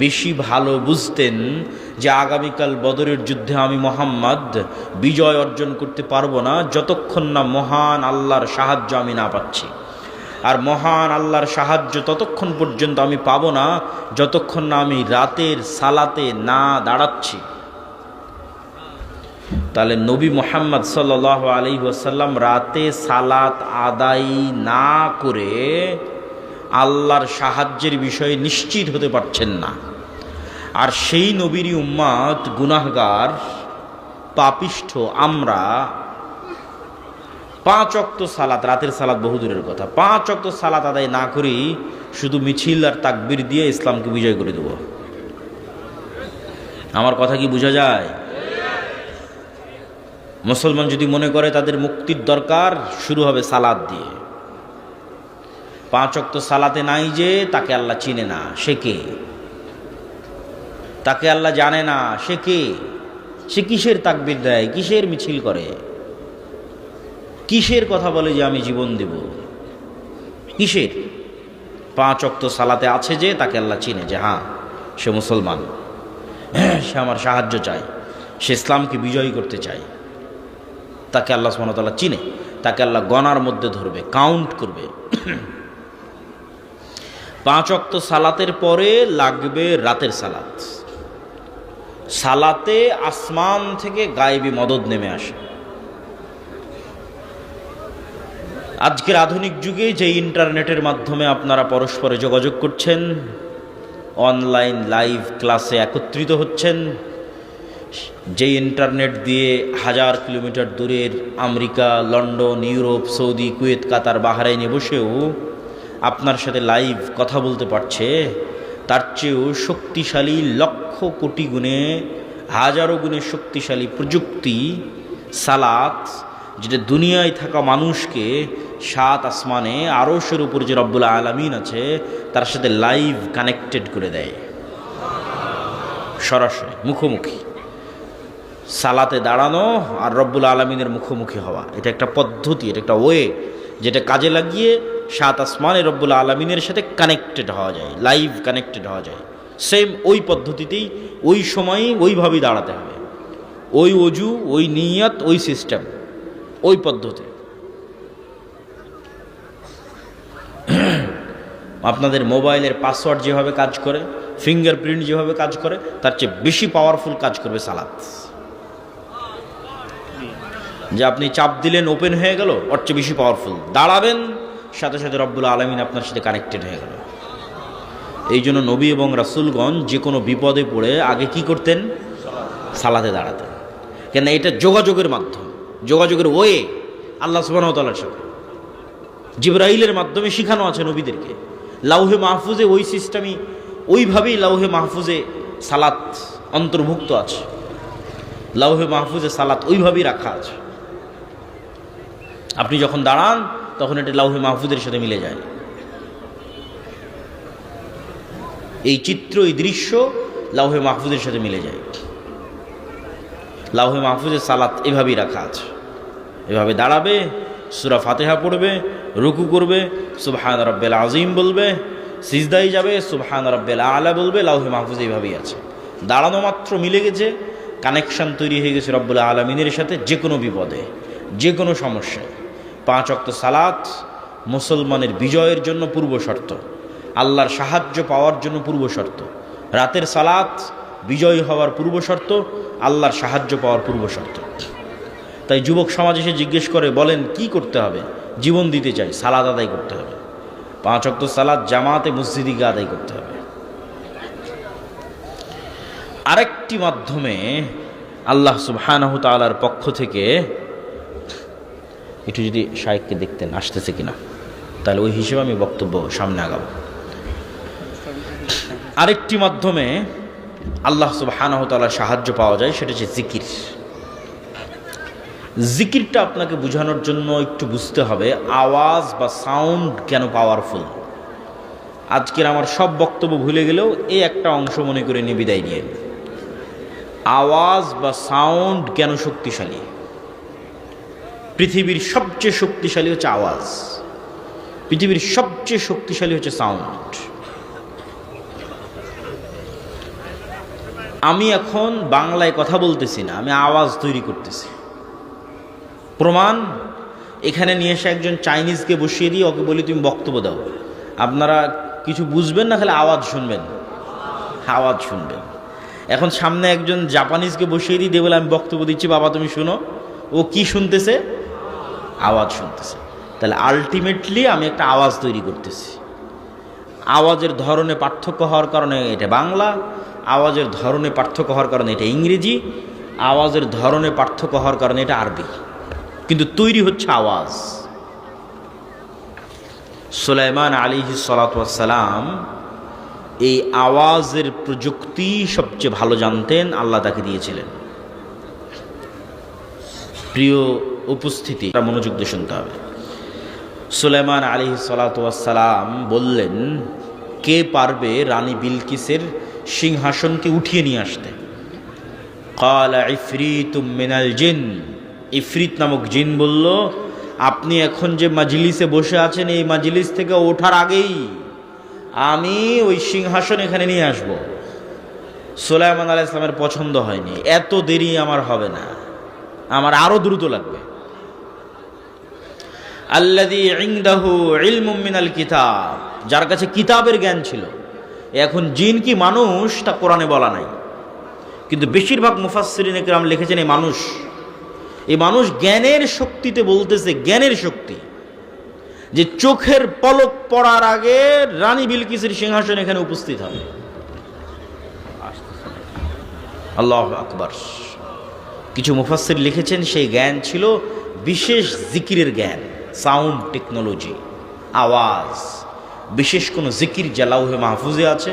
বেশি ভালো বুঝতেন যে আগামীকাল বদরের যুদ্ধে আমি মুহাম্মদ বিজয় অর্জন করতে পারবো না যতক্ষণ না মহান আল্লাহর সাহায্য আমি না পাচ্ছি। আর মহান আল্লাহর সাহায্য ততক্ষণ পর্যন্ত আমি পাবো না যতক্ষণ না আমি রাতের সালাতে না দাঁড়াচ্ছি। তাহলে নবী মুহাম্মদ সাল্লাল্লাহু আলাইহি ওয়াসাল্লাম রাতে সালাত আদায় না করে আল্লাহর সাহায্যের বিষয়ে নিশ্চিত হতে পারছেন না। আর সেই নবীরই উম্মত গুনাহগার, পাপিষ্ঠ আমরা 5 ওয়াক্ত সালাত, রাতের সালাত বহুদূরের কথা, 5 ওয়াক্ত সালাত আদায় না করি শুধু মিছিল আর তাকবীর দিয়ে ইসলামকে বিজয় করে দেব। আমার কথা কি বোঝা যায়? মুসলমান যদি মনে করে তাদের মুক্তির দরকার, শুরু হবে সালাত দিয়ে। 5 ওয়াক্ত সালাতে নাই যে তাকে আল্লাহ চিনে না, সে কে? তাকে আল্লাহ জানে না, সে কে? সে কিসের তাকবীর দেয়, কিসের মিছিল করে, কিসের কথা বলে যে আমি জীবন দেব, কিসের? 5 ওয়াক্ত সালাতে আছে যে তাকে আল্লাহ চিনে যে হ্যাঁ সে মুসলমান, সে আমার সাহায্য চায়, সে ইসলামকে বিজয়ী করতে চায়। তাকে আল্লাহ সুবহানাহু ওয়া তাআলা চিনে, তাকে আল্লাহ গণার মধ্যে ধরবে, কাউন্ট করবে। 5 ওয়াক্ত সালাতের পরে লাগবে রাতের সালাত। সালাতে আসমান থেকে গায়েবী মদদ নেমে আসে। আজকের আধুনিক যুগে যে ইন্টারনেটের মাধ্যমে আপনারা পরস্পরে যোগাযোগ করছেন, অনলাইন লাইভ ক্লাসে একত্রিত হচ্ছেন, যে ইন্টারনেট দিয়ে 1000 কিলোমিটার দূরের America, London, Europe, Saudi, Kuwait, Qatar, বাহরাইনে বসেও আপনার সাথে লাইভ কথা বলতে পারছে, তার চেয়েও শক্তিশালী লক্ষ কোটি গুণে, হাজারো গুণে শক্তিশালী প্রযুক্তি সালাত, যেটা দুনিয়ায় থাকা মানুষকে সাত আসমানে আরশের উপর যে রব্বুল আলামিন আছে তার সাথে লাইভ কানেক্টেড করে দেয়, সরাসরি মুখোমুখি। সালাতে দাঁড়ানো আর রব্বুল আলামিনের মুখোমুখি হওয়া, এটা একটা পদ্ধতি, এটা একটা ওয়ে, যেটা কাজে লাগিয়ে সাত আসমানে রব্বুল আলামিনের সাথে কানেক্টেড হওয়া যায়, লাইভ কানেক্টেড হওয়া যায়। সেম ওই পদ্ধতিতেই ওই সময়ই ওইভাবেই দাঁড়াতে হবে, ওই অজু, ওই নিয়ত, ওই সিস্টেম, ওই পদ্ধতি। আপনাদের মোবাইলের পাসওয়ার্ড যেভাবে কাজ করে, ফিঙ্গারপ্রিন্ট যেভাবে কাজ করে, তার চেয়ে বেশি পাওয়ারফুল কাজ করবে সালাত। যে আপনি চাপ দিলেন ওপেন হয়ে গেল, ওর চেয়ে বেশি পাওয়ারফুল। দাঁড়াবেন, সাথে সাথে রব্বুল আলামিন আপনার সাথে কানেক্টেড হয়ে গেল। এই জন্য নবী এবং রাসূলগণ যে কোনো বিপদে পড়ে আগে কি করতেন? সালাতে দাঁড়াতেন। কেন? এটা যোগাযোগের মাধ্যম, যোগাযোগের ওয়ে আল্লাহ সুবহানাহু ওয়া তাআলার সাথে। জিবরাইলের মাধ্যমে শিখানো আছে নবীদেরকে। লাউহে মাহফুজে ওই সিস্টেমই, ওইভাবেই লাউহে মাহফুজে সালাত অন্তর্ভুক্ত আছে। লাউহে মাহফুজে সালাত ওইভাবেই রাখা আছে। আপনি যখন দাঁড়ান তখন এটা লাউহে মাহফুজের সাথে মিলে যায়। এই চিত্র, এই দৃশ্য লাউহে মাহফুজের সাথে মিলে যায়। লাউহে মাহফুজের সালাত এভাবেই রাখা আছে। এভাবে দাঁড়াবে, সূরা ফাতিহা পড়বে, রুকু করবে, সুবহান রাব্বিল আযীম বলবে, সিজদায় যাবে, সুবহান রাব্বিল আ'লা বলবে। লাউহে মাহফুজ এইভাবেই আছে। দাঁড়ানো মাত্র মিলে গেছে, কানেকশন তৈরি হয়ে গেছে রব্বুল আলামিনের সাথে। যে কোনো বিপদে, যে কোনো সমস্যায় 5 ওয়াক্ত সালাত মুসলমানের বিজয়ের জন্য পূর্ব শর্ত, আল্লাহর সাহায্য পাওয়ার জন্য পূর্ব শর্ত। রাতের সালাত বিজয়ী হওয়ার পূর্ব শর্ত, আল্লাহর সাহায্য পাওয়ার পূর্ব শর্ত। তাই যুবক সমাজ এসে জিজ্ঞেস করে, বলেন কি করতে হবে? জীবন দিতে চাই, সালাত আদায় করতে হবে। 5 ওয়াক্ত সালাত জামাতে মসজিদে গিয়ে আদায় করতে হবে। আরেকটি মাধ্যমে আল্লাহ সুবহানাহু তাআলার পক্ষ থেকে, একটু যদি শায়েখকে দেখতেন আসতেছে কিনা, তাহলে ওই হিসেবে আমি বক্তব্য সামনে আগাবো। আরেকটি মাধ্যমে আল্লাহ সুবহানাহু তাআলার সাহায্য পাওয়া যায়, সেটা হচ্ছে জিকির। জিকিরটা আপনাকে বোঝানোর জন্য একটু বুঝতে হবে আওয়াজ বা সাউন্ড কেন পাওয়ারফুল। আজকের আমার সব বক্তব্য ভুলে গেলেও এই একটা অংশ মনে করে নিয়ে বিদায় নিয়ে, আওয়াজ বা সাউন্ড কেন শক্তিশালী। পৃথিবীর সবচেয়ে শক্তিশালী হচ্ছে আওয়াজ, পৃথিবীর সবচেয়ে শক্তিশালী হচ্ছে সাউন্ড। আমি এখন বাংলায় কথা বলতেছি না, আমি আওয়াজ তৈরি করতেছি। প্রমাণ, এখানে নিয়ে এসে একজন চাইনিজকে বসিয়ে দিয়ে ওকে বলি তুমি বক্তব্য দাও। আপনারা কিছু বুঝবেন না, খালি আওয়াজ শুনবেন, আওয়াজ শুনবেন। এখন সামনে একজন জাপানিজকে বসিয়ে দিয়ে বলে আমি বক্তব্য দিচ্ছি, বাবা তুমি শুনো। ও কি শুনতেছে? আওয়াজ শুনতেছে। তাহলে আলটিমেটলি আমি একটা আওয়াজ তৈরি করতেছি। আওয়াজের ধরনে পার্থক্য হওয়ার কারণে এটা বাংলা, আওয়াজের ধরনে পার্থক্য হওয়ার কারণে এটা ইংরেজি, আওয়াজের ধরনে পার্থক্য হওয়ার কারণে এটা আরবি, কিন্তু তৈরি হচ্ছে আওয়াজ। সুলাইমান আলাইহিস সালাতু ওয়াস সালাম এই আওয়াজের প্রযুক্তি সবচেয়ে ভালো জানতেন, আল্লাহ তাকে দিয়েছিলেন। প্রিয় উপস্থিতি, মনোযোগ দিয়ে শুনতে হবে। সুলাইমান আলাইহিস সালাতু ওয়াস সালাম বললেন, কে পারবে রানী বিলকিসের সিংহাসনকে উঠিয়ে নিয়ে আসতে? ক্বালা ইফরিতুম মিনাল জিন, ইফরিত নামক জিন বলল, আপনি এখন যে মাজলিসে বসে আছেন এই মাজলিস থেকে ওঠার আগেই আমি ওই সিংহাসন এখানে নিয়ে আসব। সুলাইমান আলাইহিস সালামের পছন্দ হয়নি, এত দেরি আমার হবে না, আমার আরো দ্রুত লাগবে। আল্লাযী ইনদাহু ইলমুম মিনাল কিতাব, যার কাছে কিতাবের জ্ঞান ছিল। এখন জিন কি মানুষ তা কোরআনে বলা নাই, কিন্তু বেশিরভাগ মুফাসসিরিন কিরাম লিখেছেন এই মানুষ জ্ঞানের শক্তিতে বলতেছে, জ্ঞানের শক্তি, যে চোখের পলক পড়ার আগে রানী বিলকিসের সিংহাসন এখানে উপস্থিত হবে। আল্লাহু আকবার। কিছু মুফাসসির লিখেছেন সেই জ্ঞান ছিল বিশেষ জিকিরের জ্ঞান, সাউন্ড টেকনোলজি, আওয়াজ, বিশেষ কোনো জিকির যা লাউহে মাহফুজে আছে,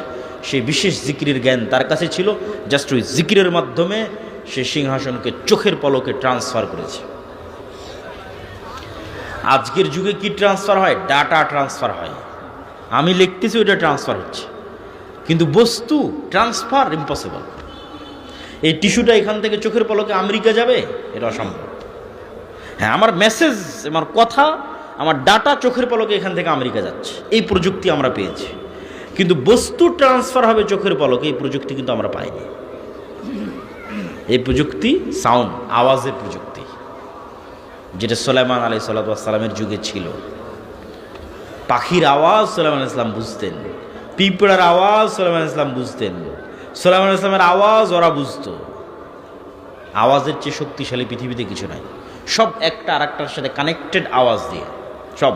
সেই বিশেষ জিকিরের জ্ঞান তার কাছে ছিল। জাস্ট ওই জিকিরের মাধ্যমে সে সিংহাসনকে চোখের পলকে ট্রান্সফার করেছে। আজকের যুগে কি ট্রান্সফার হয়? ডাটা ট্রান্সফার হয়। আমি লিখতেছি, ওইটা ট্রান্সফার হচ্ছে, কিন্তু বস্তু ট্রান্সফার ইম্পসিবল। এই টিস্যুটা এখান থেকে চোখের পলকে আমেরিকা যাবে, এটা অসম্ভব। হ্যাঁ, আমার মেসেজ, আমার কথা, আমার ডাটা চোখের পলকে এখান থেকে আমেরিকা যাচ্ছে, এই প্রযুক্তি আমরা পেয়েছি। কিন্তু বস্তু ট্রান্সফার হবে চোখের পলকে, এই প্রযুক্তি কিন্তু আমরা পাইনি। এই প্রযুক্তি সাউন্ড, আওয়াজের প্রযুক্তি, যেটা সুলাইমান আলাইহিস সালামের যুগে ছিল। পাখির আওয়াজ সুলাইমান আলাইহিস সালাম বুঝতেন, পিঁপড়ার আওয়াজ সুলাইমান আলাইহিস সালাম বুঝতেন, সুলাইমান আলাইহিস সালামের আওয়াজ ওরা বুঝতো। আওয়াজের চেয়ে শক্তিশালী পৃথিবীতে কিছু নাই। সব একটা আর একটার সাথে কানেক্টেড আওয়াজ দিয়ে, সব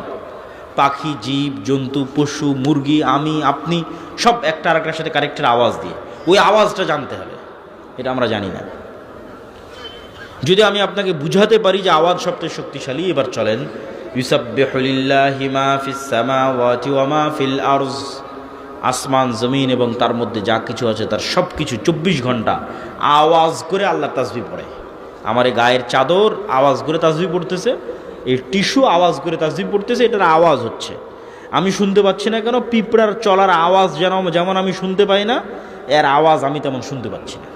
পাখি, জীব জন্তু, পশু, মুরগি, আমি, আপনি, সব একটা আর একটার সাথে কানেক্টেড আওয়াজ দিয়ে। ওই আওয়াজটা জানতে হবে, এটা আমরা জানি না। যদি আমি আপনাকে বুঝাতে পারি যে আওয়াজ সবচেয়ে শক্তিশালী, এবার চলেন, ইউসাব্বিহু লিল্লাহি মা ফিস সামাওয়াতি ওয়া মা ফিল আরজ, আসমান জমিন এবং তার মধ্যে যা কিছু আছে তার সব কিছু 24 ঘন্টা আওয়াজ করে আল্লাহ তাসবিহ পড়ে। আমার এই গায়ের চাদর আওয়াজ করে তাসবিহ পড়তেছে, এই টিস্যু আওয়াজ করে তাসবিহ পড়তেছে, এটার আওয়াজ হচ্ছে। আমি শুনতে পাচ্ছি না কেন? পিঁপড়ার চলার আওয়াজ যেমন আমি শুনতে পাই না, এর আওয়াজ আমি তেমন শুনতে পাচ্ছি না।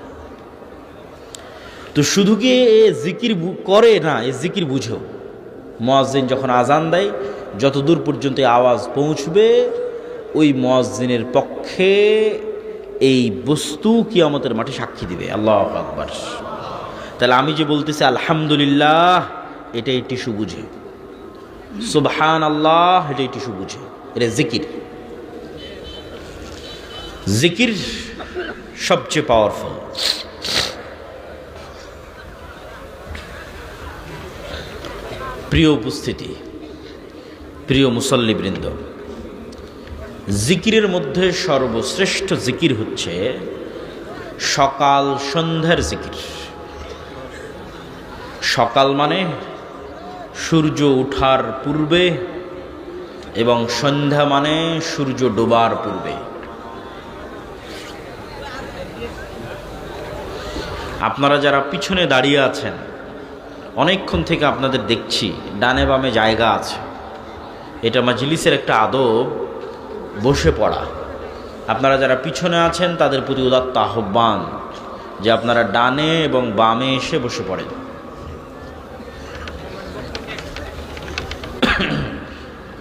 তো শুধু কি এ জিকির করে না, এ জিকির বুঝেও। মুয়াজ্জিন যখন আজান দেয়, যতদূর পর্যন্ত এই আওয়াজ পৌঁছবে, ওই মুয়াজ্জিনের পক্ষে এই বস্তু কিয়ামতের মাঠে সাক্ষী দিবে। আল্লাহু আকবার। তাহলে আমি যে বলতেছি আলহামদুলিল্লাহ, এটা এই টিস্যু বুঝে। সুবহানাল্লাহ, এটা এই টিস্যু বুঝে। এটা জিকির। জিকির সবচেয়ে পাওয়ারফুল। প্রিয় উপস্থিতি, প্রিয় মুসল্লিবৃন্দ, জিকিরের মধ্যে সর্বশ্রেষ্ঠ জিকির হচ্ছে সকাল সন্ধ্যার জিকির। সকাল মানে সূর্য ওঠার পূর্বে এবং সন্ধ্যা মানে সূর্য ডোবার পূর্বে। আপনারা যারা পিছনে দাঁড়িয়ে আছেন, অনেকক্ষণ থেকে আপনাদের দেখছি ডানে বামে জায়গা আছে। এটা মাজলিসের একটা আদব, বসে পড়া। আপনারা যারা পিছনে আছেন তাদের প্রতি উদাত্ত আহ্বান যে আপনারা ডানে এবং বামে এসে বসে পড়েন।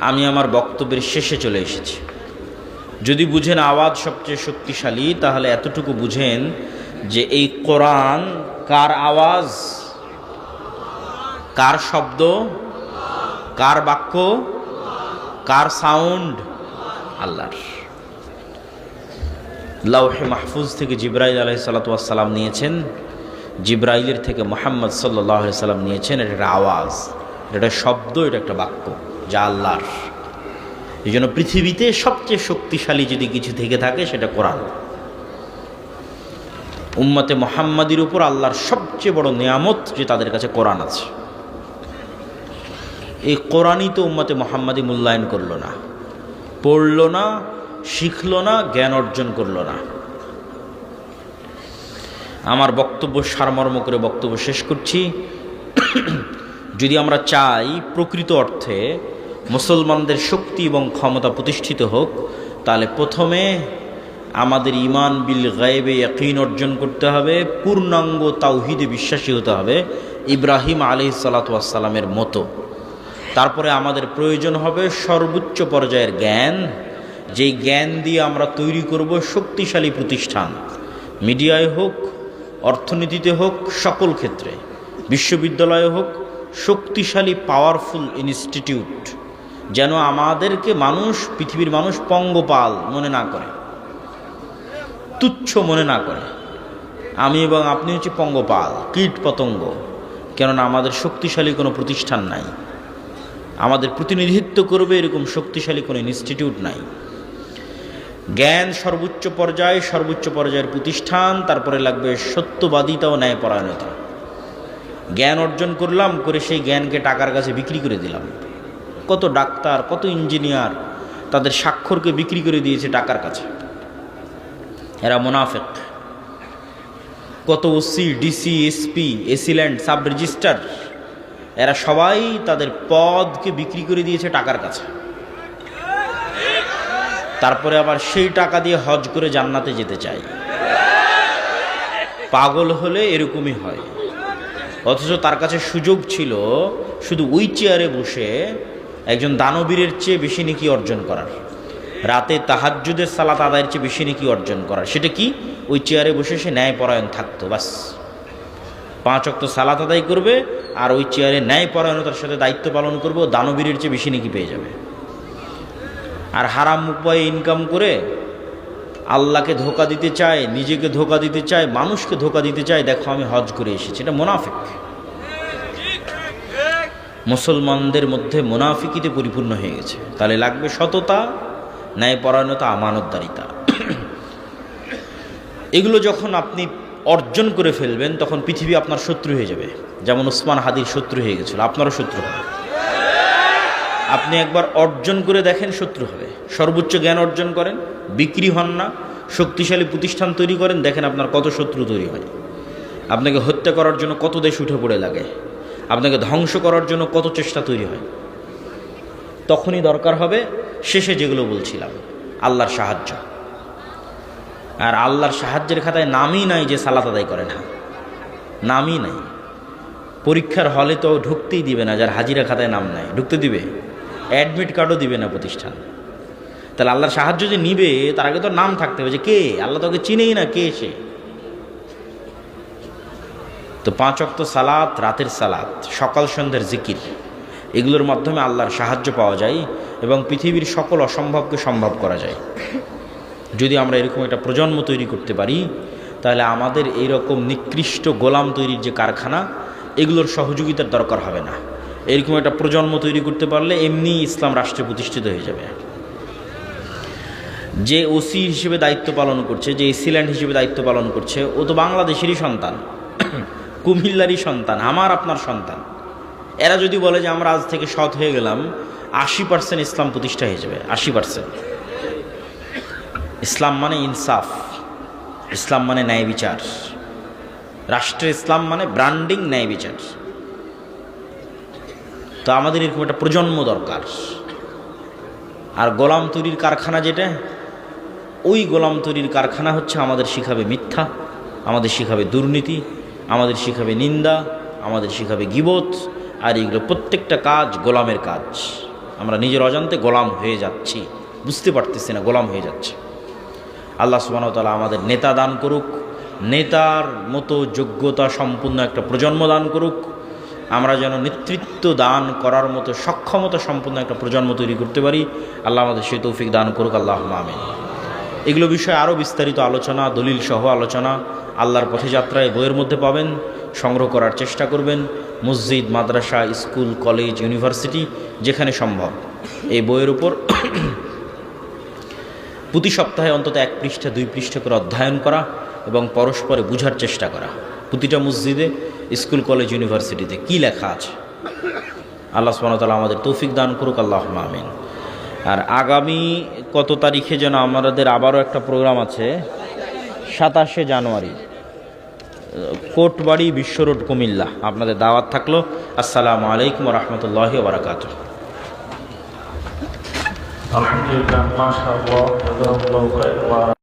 আমি আমার বক্তব্যের শেষে চলে এসেছি। যদি বুঝেন আওয়াজ সবচেয়ে শক্তিশালী, তাহলে এতটুকু বুঝেন যে এই কোরআন কার আওয়াজ, কার শব্দ, কার বাক্য, কার সাউন্ড? আল্লাহর। লাউহে মাহফুজ থেকে জিবরাইল আলাইহিস সালাতু ওয়াস সালাম নিয়েছেন, জিবরাইলের থেকে মুহাম্মদ সাল্লাল্লাহু আলাইহি সাল্লাম নিয়েছেন। এটা একটা আওয়াজ, এটা শব্দ, এটা একটা বাক্য, যা আল্লাহর। এই জন্য পৃথিবীতে সবচেয়ে শক্তিশালী যদি কিছু থেকে থাকে সেটা কোরআন। উম্মতে মুহাম্মাদির উপর আল্লাহর সবচেয়ে বড় নিয়ামত যে তাদের কাছে কোরআন আছে। এই কোরআনই তো উম্মতে মুহাম্মাদি মূল্যায়ন করলো না, পড়লো না, শিখলো না, জ্ঞান অর্জন করলো না। আমার বক্তব্য সারমর্ম করে বক্তব্য শেষ করছি। যদি আমরা চাই প্রকৃত অর্থে মুসলমানদের শক্তি এবং ক্ষমতা প্রতিষ্ঠিত হোক, তাহলে প্রথমে আমাদের ঈমান বিল গায়বে ইয়াকিন অর্জন করতে হবে, পূর্ণাঙ্গ তাওহীদে বিশ্বাসী হতে হবে ইব্রাহিম আলাইহিস সালাতু ওয়াস সালামের মতো। তারপরে আমাদের প্রয়োজন হবে সর্বোচ্চ পর্যায়ের জ্ঞান, যেই জ্ঞান দিয়ে আমরা তৈরি করব শক্তিশালী প্রতিষ্ঠান, মিডিয়ায় হোক, অর্থনীতিতে হোক, সকল ক্ষেত্রে, বিশ্ববিদ্যালয়ে হোক, শক্তিশালী পাওয়ারফুল ইনস্টিটিউট, যেন আমাদেরকে মানুষ, পৃথিবীর মানুষ পঙ্গপাল মনে না করে, তুচ্ছ মনে না করে। আমি এবং আপনি হচ্ছে পঙ্গপাল, কীট পতঙ্গ। কেননা আমাদের শক্তিশালী কোনো প্রতিষ্ঠান নাই, আমাদের প্রতিনিধিত্ব করবে এরকম শক্তিশালী কোনো ইনস্টিটিউট নাই। জ্ঞান সর্বোচ্চ পর্যায়ে, সর্বোচ্চ পর্যায়ের প্রতিষ্ঠান, তারপরে লাগবে সত্যবাদিতা ও ন্যায়পরায়ণতা। জ্ঞান অর্জন করলাম, করে সেই জ্ঞানকে টাকার কাছে বিক্রি করে দিলাম। কত ডাক্তার, কত ইঞ্জিনিয়ার তাদের স্বাক্ষরকে বিক্রি করে দিয়েছে টাকার কাছে, এরা মুনাফিক। কত OC, DC, SP, AC land, sub registrar এরা সবাই তাদের পদকে বিক্রি করে দিয়েছে টাকার কাছে, তারপরে আবার সেই টাকা দিয়ে হজ করে জান্নাতে যেতে চায়। পাগল হলে এরকমই হয়। অথচ তার কাছে সুযোগ ছিল শুধু ওই চেয়ারে বসে একজন দানবীরের চেয়ে বেশি নেকি অর্জন করার, রাতে তাহাজ্জুদের সালাত আদায়ের চেয়ে বেশি নেকি অর্জন করার। সেটা কি? ওই চেয়ারে বসে সে ন্যায়পরায়ণ থাকতো, বাস 5 ওয়াক্ত সালাত আদায় করবে আর ওই চেয়ারে ন্যায়পরায়ণতার সাথে দায়িত্ব পালন করবে, দানবীরের চেয়ে বেশি নেকি পেয়ে যাবে। আর হারাম উপায়ে ইনকাম করে আল্লাহকে ধোঁকা দিতে চায়, নিজেকে ধোঁকা দিতে চায়, মানুষকে ধোঁকা দিতে চায়, দেখো আমি হজ করে এসেছি, এটা মুনাফিক। মুসলমানদের মধ্যে মুনাফিকিতে পরিপূর্ণ হয়ে গেছে। তাহলে লাগবে সততা, ন্যায়পরায়ণতা, আমানতদারিতা। এগুলো যখন আপনি অর্জন করে ফেলবেন তখন পৃথিবী আপনার শত্রু হয়ে যাবে। যেমন ওসমান হাদির শত্রু হয়ে গেছিল, আপনারও শত্রু হবে। আপনি একবার অর্জন করে দেখেন, শত্রু হবে। সর্বোচ্চ জ্ঞান অর্জন করেন, বিক্রি হন না, শক্তিশালী প্রতিষ্ঠান তৈরি করেন, দেখেন আপনার কত শত্রু তৈরি হয়। আপনাকে হত্যা করার জন্য কত দেশ উঠে পড়ে লাগে, আপনাকে ধ্বংস করার জন্য কত চেষ্টা তৈরি হয়। তখনই দরকার হবে শেষে যেগুলো বলছিলাম, আল্লাহর সাহায্য। আর আল্লাহর সাহায্যের খাতায় নামই নাই যে সালাত আদায় করে না, নামই নাই। পরীক্ষার হলে তো ঢুকতেই দিবে না যার হাজিরা খাতায় নাম নাই, ঢুকতে দিবে? অ্যাডমিট কার্ডও দিবে না প্রতিষ্ঠান। তাহলে আল্লাহর সাহায্য যে নিবে তার আগে তো নাম থাকতে হবে যে কে, আল্লাহ তোকে চিনেই না কে সে। তো 5 ওয়াক্ত সালাত, রাতের সালাত, সকাল সন্ধ্যার জিকির, এগুলোর মাধ্যমে আল্লাহর সাহায্য পাওয়া যায় এবং পৃথিবীর সকল অসম্ভবকে সম্ভব করা যায়। যদি আমরা এরকম একটা প্রজন্ম তৈরি করতে পারি তাহলে আমাদের এইরকম নিকৃষ্ট গোলাম তৈরির যে কারখানা, এগুলোর সহযোগিতার দরকার হবে না। এরকম একটা প্রজন্ম তৈরি করতে পারলে এমনি ইসলাম রাষ্ট্রে প্রতিষ্ঠিত হয়ে যাবে। যে ওসি হিসেবে দায়িত্ব পালন করছে, যে এসিল্যান্ড হিসেবে দায়িত্ব পালন করছে, ও তো বাংলাদেশেরই সন্তান, কুমিল্লারই সন্তান, আমার আপনার সন্তান। এরা যদি বলে যে আমরা আজ থেকে সৎ হয়ে গেলাম, 80% ইসলাম প্রতিষ্ঠা হয়ে যাবে। 80%। ইসলাম মানে ইনসাফ, ইসলাম মানে ন্যায় বিচার, রাষ্ট্রের ইসলাম মানে ব্র্যান্ডিং, ন্যায় বিচার। তো আমাদের এরকম একটা প্রজন্ম দরকার। আর গোলাম তৈরির কারখানা যেটা, ওই গোলাম তৈরির কারখানা হচ্ছে আমাদের শিখাবে মিথ্যা, আমাদের শিখাবে দুর্নীতি, আমাদের শিখাবে নিন্দা, আমাদের শিখাবে গীবত। আর এগুলো প্রত্যেকটা কাজ গোলামের কাজ। আমরা নিজের অজান্তে গোলাম হয়ে যাচ্ছি, বুঝতে পারতেছি না, গোলাম হয়ে যাচ্ছে। আল্লাহ সুবহানাহু ওয়া তাআলা আমাদের নেতা দান করুক, নেতার মতো যোগ্যতা সম্পূর্ণ একটা প্রজন্ম দান করুক। আমরা যেন নেতৃত্ব দান করার মতো সক্ষমতা সম্পন্ন একটা প্রজন্ম তৈরি করতে পারি। আল্লাহ আমাদের সেই তৌফিক দান করুক, আল্লাহুম্মা আমিন। এগুলো বিষয়ে আরও বিস্তারিত আলোচনা, দলিল সহ আলোচনা আল্লাহর পথে যাত্রায় বইয়ের মধ্যে পাবেন, সংগ্রহ করার চেষ্টা করবেন। মসজিদ, মাদ্রাসা, স্কুল, কলেজ, ইউনিভার্সিটি যেখানে সম্ভব এই বইয়ের উপর প্রতি সপ্তাহে অন্তত 1 পৃষ্ঠা 2 পৃষ্ঠা করে অধ্যয়ন করা এবং পরস্পরে বুঝার চেষ্টা করা। প্রতিটা মসজিদে, স্কুল, কলেজ, ইউনিভার্সিটিতে কি লেখা আছে। আল্লাহ সুবহানাহু ওয়া তাআলা আমাদের তৌফিক দান করুক, আল্লাহুম্মা আমিন। আর আগামী কত তারিখে যেন আমাদের আবারও একটা প্রোগ্রাম আছে, 27শে জানুয়ারি, কোটবাড়ি, বিশ্ব রোড, কুমিল্লা। আপনাদের দাওয়াত থাকলো। আসসালামু আলাইকুম ওয়া রাহমাতুল্লাহি ওয়া বারাকাতুহু। আলহামদুলিল্লাহ, মাশাআল্লাহ।